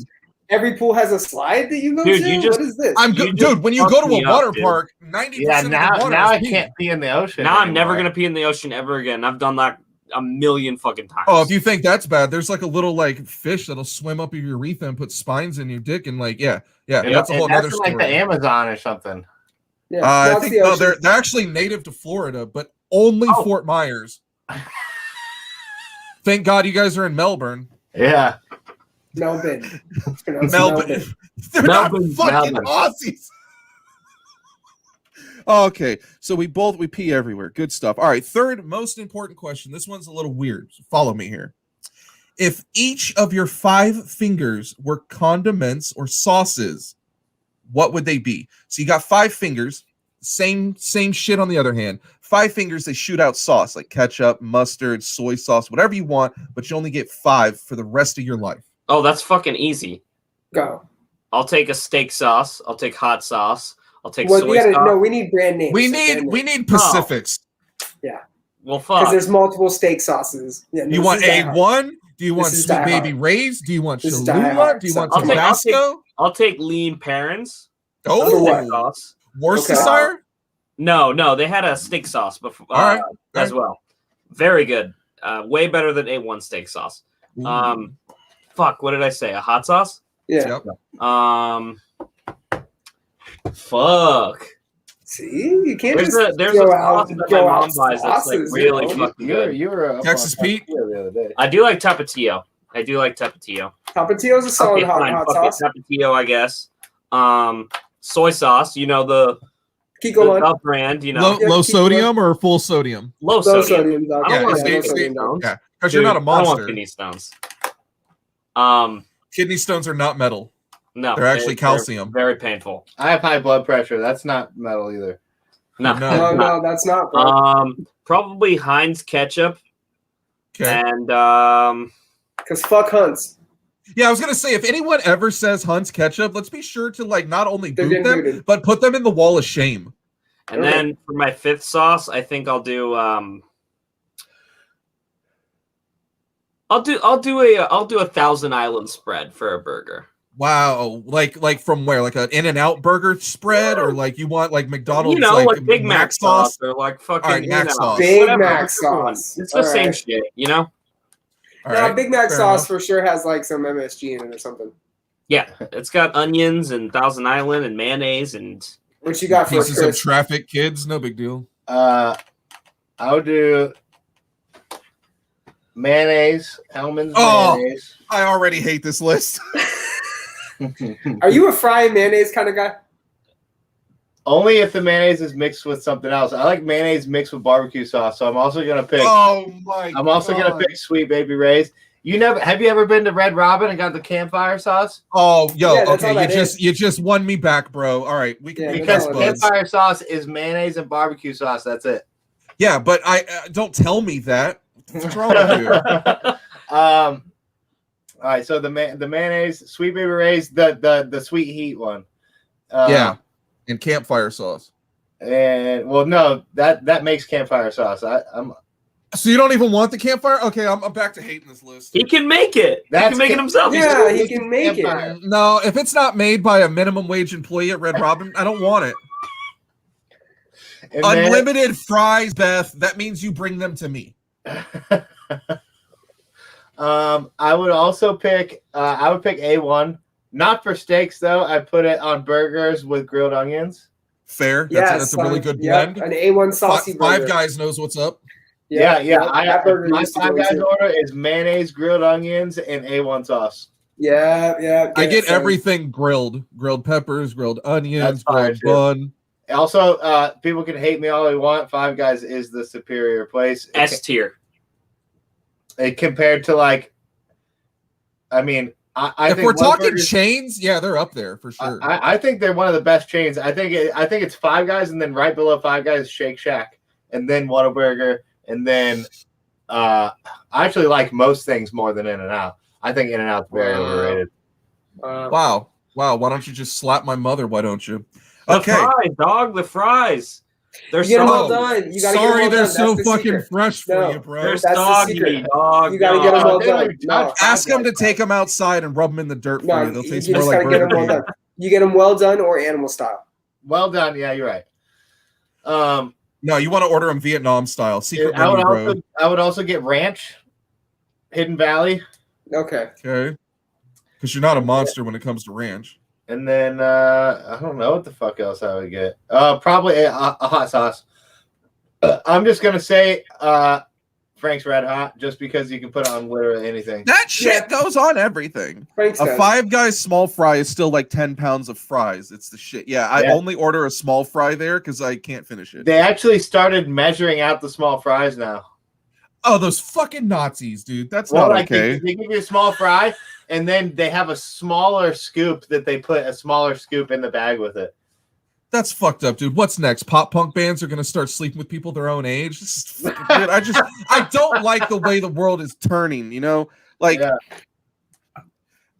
Every pool has a slide that you go to? What is this? Dude, when you go to a water park, 90% of the water now I can't pee in the ocean. Now I'm never gonna pee in the ocean ever again. I've done that a million fucking times. Oh, if you think that's bad, there's like a little like fish that'll swim up your urethra and put spines in your dick and like that's a whole other story. Like the Amazon or something. Yeah, I think they're actually native to Florida, but only Fort Myers. Thank God you guys are in Melbourne. Yeah. Melbourne. Melbourne. They're not fucking Aussies. Okay, so we pee everywhere. Good stuff. All right, third most important question. This one's a little weird. So follow me here. If each of your 5 fingers were condiments or sauces, what would they be? So you got 5 fingers, same shit on the other hand. 5 fingers, they shoot out sauce like ketchup, mustard, soy sauce, whatever you want, but you only get 5 for the rest of your life. Oh, that's fucking easy. Go. I'll take a steak sauce. I'll take hot sauce. I'll take soy sauce. No, we need brand names. We need Pacifics. Yeah. Well, fuck. Because there's multiple steak sauces. Yeah, you want A1? Do you want Sweet Baby Ray's? Do you want Cholula? Do you want Tabasco? I'll take lean parents. Oh, sauce. Worcestershire? No, they had a steak sauce before as well. Very good. Way better than A1 steak sauce. Fuck, what did I say? A hot sauce? Yeah. Yep. Fuck. See, you can't there's a sauce that my mom buys that's like really fucking good. You were Texas Pete the other day. I do like Tapatio. Tapatio's a solid hot sauce. Tapatio, I guess. Soy sauce. You know the Kiko brand. You know, low sodium or full sodium? Low sodium. I don't want kidney stones. Yeah, because you're not a monster. I don't want kidney stones. Kidney stones are not metal. No, they're actually calcium. Very painful. I have high blood pressure. That's not metal either. No, that's not. Bro. Probably Heinz ketchup. Okay. And because fuck Hunt's. Yeah, I was gonna say if anyone ever says Hunt's ketchup, let's be sure to like not only boot them, but put them in the wall of shame. And then for my 5th sauce, I think I'll do I'll do a Thousand Island spread for a burger. Wow, like from where? Like an In-N-Out burger spread, or like you want like McDonald's, like Big Mac sauce, or like fucking Mac sauce. Big Mac sauce. It's the same shit, you know. Now, Big Mac sauce for sure has like some MSG in it or something. Yeah, it's got onions and Thousand Island and mayonnaise and. What you got for pieces of traffic, kids? No big deal. I'll do mayonnaise, Hellman's mayonnaise. I already hate this list. Are you a fry and mayonnaise kind of guy? Only if the mayonnaise is mixed with something else. I like mayonnaise mixed with barbecue sauce, so I'm also gonna pick. I'm also gonna pick Sweet Baby Ray's. Have you ever been to Red Robin and got the campfire sauce? Oh, okay. You just won me back, bro. All right, we can because campfire sauce is mayonnaise and barbecue sauce. That's it. Yeah, but I don't tell me that. What's wrong with you? All right, so the mayonnaise, Sweet Baby Ray's, the sweet heat one. And campfire sauce. And well, no, that makes campfire sauce. So you don't even want the campfire? Okay, I'm back to hating this list. He can make it. He can make it himself. Yeah, he can make it. No, if it's not made by a minimum wage employee at Red Robin, I don't want it. Unlimited fries, Beth. That means you bring them to me. I would also pick. I would pick A1. Not for steaks though. I put it on burgers with grilled onions. Fair. That's a really good blend. An A1 saucy burger. Five Guys knows what's up. Yeah. My Five Guys order is mayonnaise, grilled onions, and A1 sauce. Yeah. I get everything grilled peppers, grilled onions, grilled bun. Also, people can hate me all they want. Five Guys is the superior place. S tier. Compared to I think if we're talking chains, yeah, they're up there for sure. I think they're one of the best chains. I think it's Five Guys, and then right below Five Guys, Shake Shack, and then Whataburger, and then I actually like most things more than In-N-Out. I think In-N-Out's very overrated. Wow. Why don't you just slap my mother? Why don't you? Okay, the fries. They're so well done. You gotta sorry, get them they're well so done. fucking fresh for you, bro. They're soggy, dog. You gotta get them well done. No. Ask them to take them outside and rub them in the dirt for you. They'll taste more like Burger King. You get them well done or animal style. Well done. Yeah, you're right. No, you want to order them Vietnam style. Secret menu, bro. I would also get ranch, Hidden Valley. Okay. Because you're not a monster when it comes to ranch. And then I don't know what the fuck else I would get. Probably a hot sauce. I'm just gonna say Frank's Red Hot, just because you can put it on literally anything. That shit goes on everything. A Five Guys small fry is still like 10 pounds of fries. It's the shit. Yeah, I only order a small fry there because I can't finish it. They actually started measuring out the small fries now. Oh, those fucking Nazis, dude. That's not okay. They give you a small fry, and then they have a smaller scoop that they put a smaller scoop in the bag with it. That's fucked up, dude. What's next? Pop punk bands are gonna start sleeping with people their own age. This is fucking weird. I don't like the way the world is turning. You know,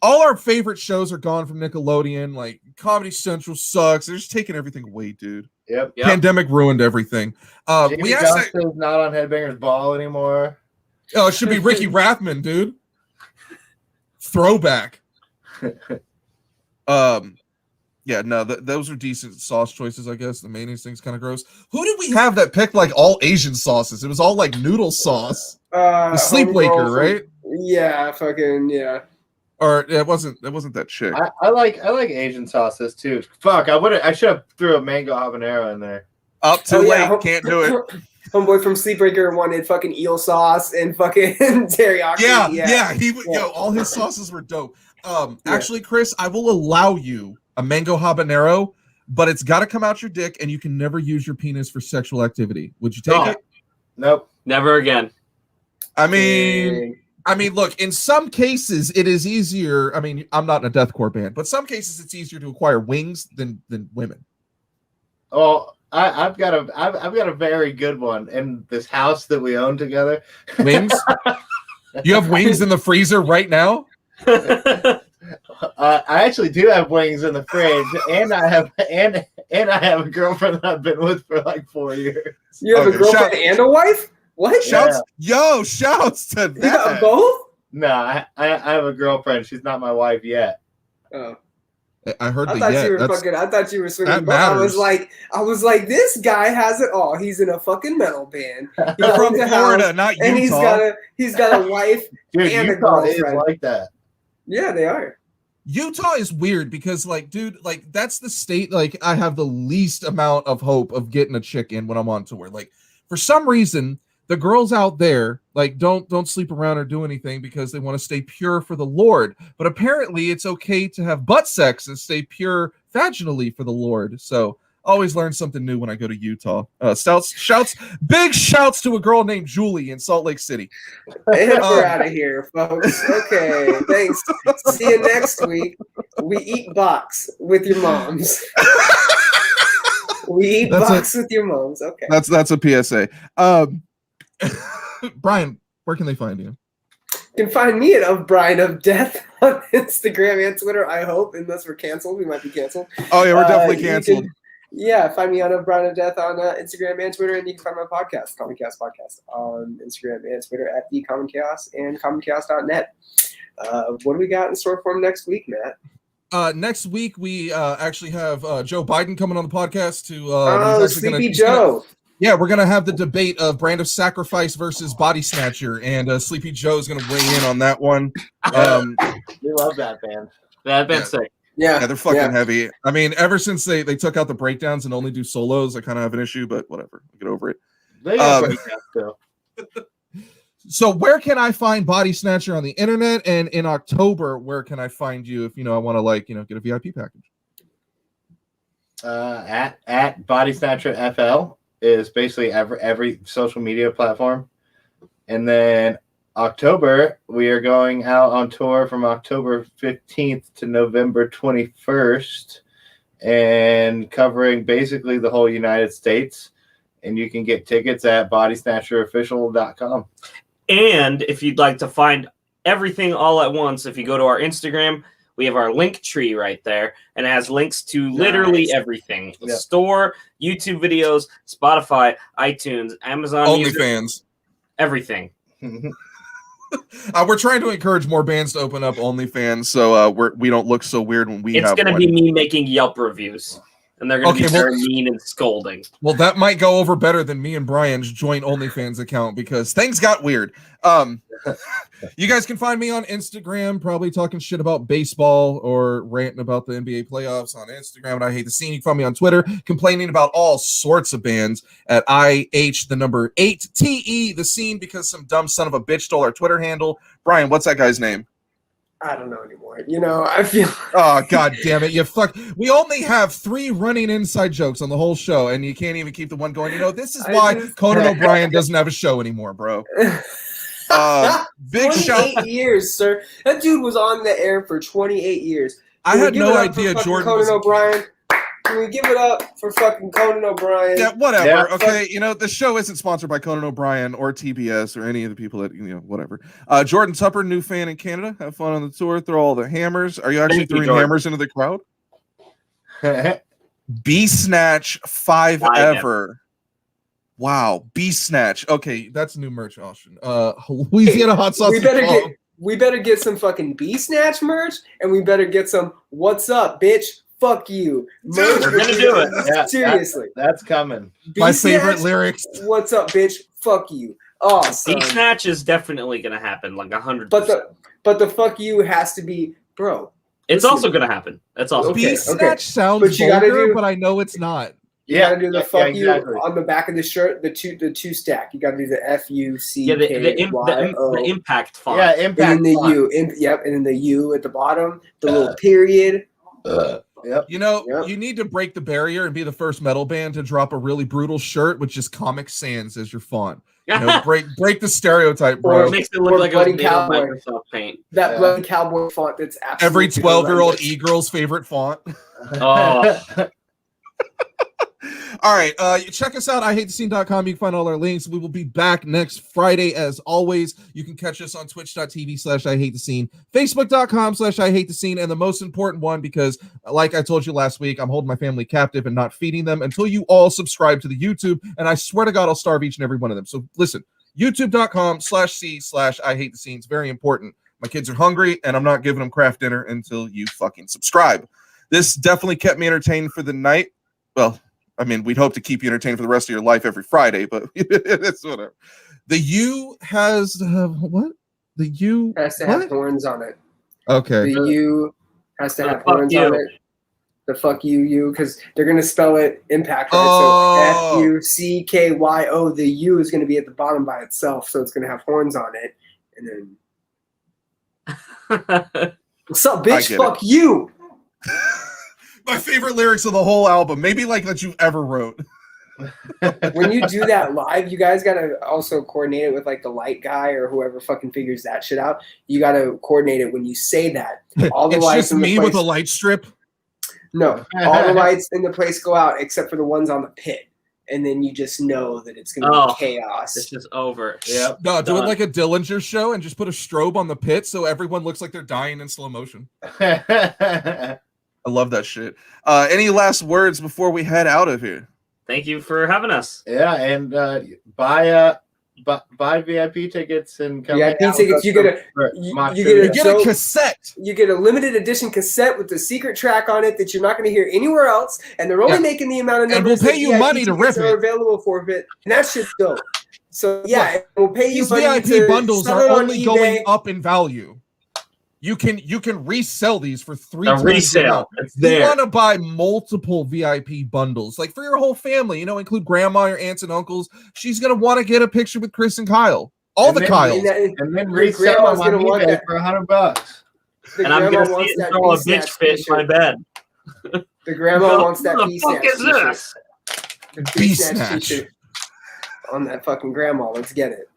all our favorite shows are gone from Nickelodeon. Like Comedy Central sucks. They're just taking everything away, dude. Yep. Pandemic ruined everything. Jamie Johnson's not on Headbangers Ball anymore. Oh, it should be Ricky Rathman, dude. Throwback. Yeah, no, those are decent sauce choices, I guess. The mayonnaise thing's kind of gross. Who did we have that picked like all Asian sauces? It was all like noodle sauce. The Sleepwaker, right? Yeah, fucking yeah. Or it wasn't that chick. I like Asian sauces too. Fuck, I should have threw a mango habanero in there. Up too late, can't do it. Homeboy from Sleepwaker wanted fucking eel sauce and fucking teriyaki. Yeah. All his sauces were dope. Actually, Chris, I will allow you a mango habanero, but it's got to come out your dick, and you can never use your penis for sexual activity. Would you take it? Nope, never again. I mean, look, in some cases it is easier. I mean, I'm not in a deathcore band, but some cases it's easier to acquire wings than women. Oh, I've got a very good one in this house that we own together. Wings? You have wings in the freezer right now? I actually do have wings in the fridge, and I have a girlfriend that I've been with for like 4 years. You have a girlfriend and a wife? What? Shouts to that. You got both? No, I have a girlfriend. She's not my wife yet. Oh. I heard I thought you were swinging. I was like, this guy has it all. He's in a fucking metal band. He's from Florida, not Utah. And he's got a wife Dude, and Utah a girlfriend. is like that. Yeah, they are. Utah is weird because, like, dude, like that's the state. Like, I have the least amount of hope of getting a chick in when I'm on tour. Like, for some reason, the girls out there like don't sleep around or do anything because they want to stay pure for the Lord. But apparently, it's okay to have butt sex and stay pure vaginally for the Lord. So, always learn something new when I go to Utah. Big shouts to a girl named Julie in Salt Lake City. And we're out of here, folks. Okay, thanks. See you next week. We eat box with your moms. We eat box with your moms. Okay. That's a PSA. Brian, where can they find you? You can find me at Of Brian of Death on Instagram and Twitter. I hope, unless we're canceled, we might be canceled. Oh yeah, we're definitely canceled. Find me on Of Brian of Death on Instagram and Twitter, and you can find my podcast, Common Chaos Podcast, on Instagram and Twitter at The Common Chaos and commonchaos.net. What do we got in store for him next week, Matt? Next week we actually have Joe Biden coming on the podcast to he's actually Sleepy Joe. Yeah, we're gonna have the debate of Brand of Sacrifice versus Bodysnatcher, and Sleepy Joe's gonna weigh in on that one. We love that band. That band's sick. Yeah, they're fucking heavy. I mean, ever since they took out the breakdowns and only do solos, I kind of have an issue, but whatever, get over it. They got breakdowns too. So where can I find Bodysnatcher on the internet? And in October, where can I find you if I want to get a VIP package? At Bodysnatcher FL is basically every social media platform. And then October, we are going out on tour from October 15th to November 21st and covering basically the whole United States. And you can get tickets at bodysnatcherofficial.com. And if you'd like to find everything all at once, if you go to our Instagram, we have our link tree right there, and it has links to literally everything. The store, YouTube videos, Spotify, iTunes, Amazon OnlyFans. Everything. We're trying to encourage more bands to open up OnlyFans, so we don't look so weird when we have one. It's going to be me making Yelp reviews. And they're going to be very mean and scolding. Well, that might go over better than me and Brian's joint OnlyFans account because things got weird. You guys can find me on Instagram, probably talking shit about baseball or ranting about the NBA playoffs on Instagram. And I Hate the Scene. You can find me on Twitter, complaining about all sorts of bands at IH8TE the Scene because some dumb son of a bitch stole our Twitter handle. Brian, what's that guy's name? I don't know anymore. I feel. Oh, god damn it! You fuck. We only have 3 running inside jokes on the whole show, and you can't even keep the one going. This is why Conan O'Brien doesn't have a show anymore, bro. Big 28 years, sir. That dude was on the air for 28 years. I had no idea Jordan Conan O'Brien. Can we give it up for fucking Conan O'Brien? Yeah, whatever. Yeah, okay, the show isn't sponsored by Conan O'Brien or TBS or any of the people that whatever. Jordan Tupper, new fan in Canada. Have fun on the tour. Throw all the hammers. Are you actually throwing hammers into the crowd? B-Snatch 5 ever. Wow, B-Snatch. Okay, that's new merch option. Louisiana hot sauce. We better get some fucking B-Snatch merch, and we better get some "What's up, bitch? Fuck you." Dude, we're gonna do it. Yeah, seriously, that's coming. My favorite lyrics. "What's up, bitch? Fuck you." Oh, B-Snatch is definitely gonna happen, like 100%. But the fuck you has to be, bro. It's also gonna happen. That's also B-Snatch sounds vulgar, but I know it's not. You gotta do the fuck you on the back of the shirt, the two stack. You gotta do the FUCK. The impact font. Yeah, impact. And then the U. And then the U at the bottom, the little period. Yep. You need to break the barrier and be the first metal band to drop a really brutal shirt with just Comic Sans as your font. Break the stereotype, bro. Or it makes it look like a cowboy. Microsoft Paint. That bloody cowboy font that's absolutely every 12-year-old e-girl's favorite font. Oh. All right, check us out, iHateTheScene.com. You can find all our links. We will be back next Friday, as always. You can catch us on twitch.tv/iHateTheScene, facebook.com/iHateTheScene, and the most important one, because like I told you last week, I'm holding my family captive and not feeding them until you all subscribe to the YouTube, and I swear to God, I'll starve each and every one of them. So listen, youtube.com/c/iHateTheScene. It's very important. My kids are hungry, and I'm not giving them craft dinner until you fucking subscribe. This definitely kept me entertained for the night. Well, I mean, we'd hope to keep you entertained for the rest of your life every Friday, but it's whatever. The U has what? The U has to have horns on it. Okay. The U has to have horns on it. The fuck you, because they're gonna spell it impact, right? So FUCKYO. The U is gonna be at the bottom by itself, so it's gonna have horns on it, and then what's up, bitch? Fuck you. My favorite lyrics of the whole album, maybe like that you ever wrote. When you do that live, you guys gotta also coordinate it with like the light guy or whoever fucking figures that shit out. You gotta coordinate it when you say that. All the it's lights just me with a light strip. No, all the lights in the place go out except for the ones on the pit, and then you just know that it's gonna be chaos. It's just over. Yep. No, do it like a Dillinger show and just put a strobe on the pit so everyone looks like they're dying in slow motion. I love that shit. Any last words before we head out of here? Thank you for having us. Yeah, and buy buy VIP tickets and come. VIP tickets. You get a cassette. You get a limited edition cassette with the secret track on it that you're not going to hear anywhere else, and they're only making the amount of numbers. And we'll pay you money to rip it. Are available for it, and that shit's dope. So yeah, we'll pay you. These VIP bundles are only going up in value. You can resell these for 3 times. Resale. It's there. You want to buy multiple VIP bundles, like for your whole family. Include grandma, your aunts and uncles. She's gonna want to get a picture with Chris and Kyle. All the Kyles, and then resell them on eBay for $100. And I'm gonna see it until a bitch fit in my bed. The grandma wants that. What the fuck is this? Bodysnatcher on that fucking grandma. Let's get it.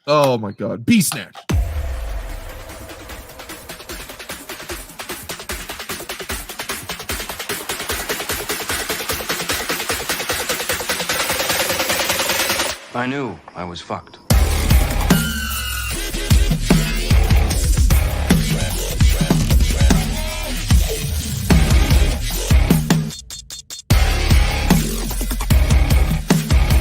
Oh my god, Bodysnatcher. I knew I was fucked.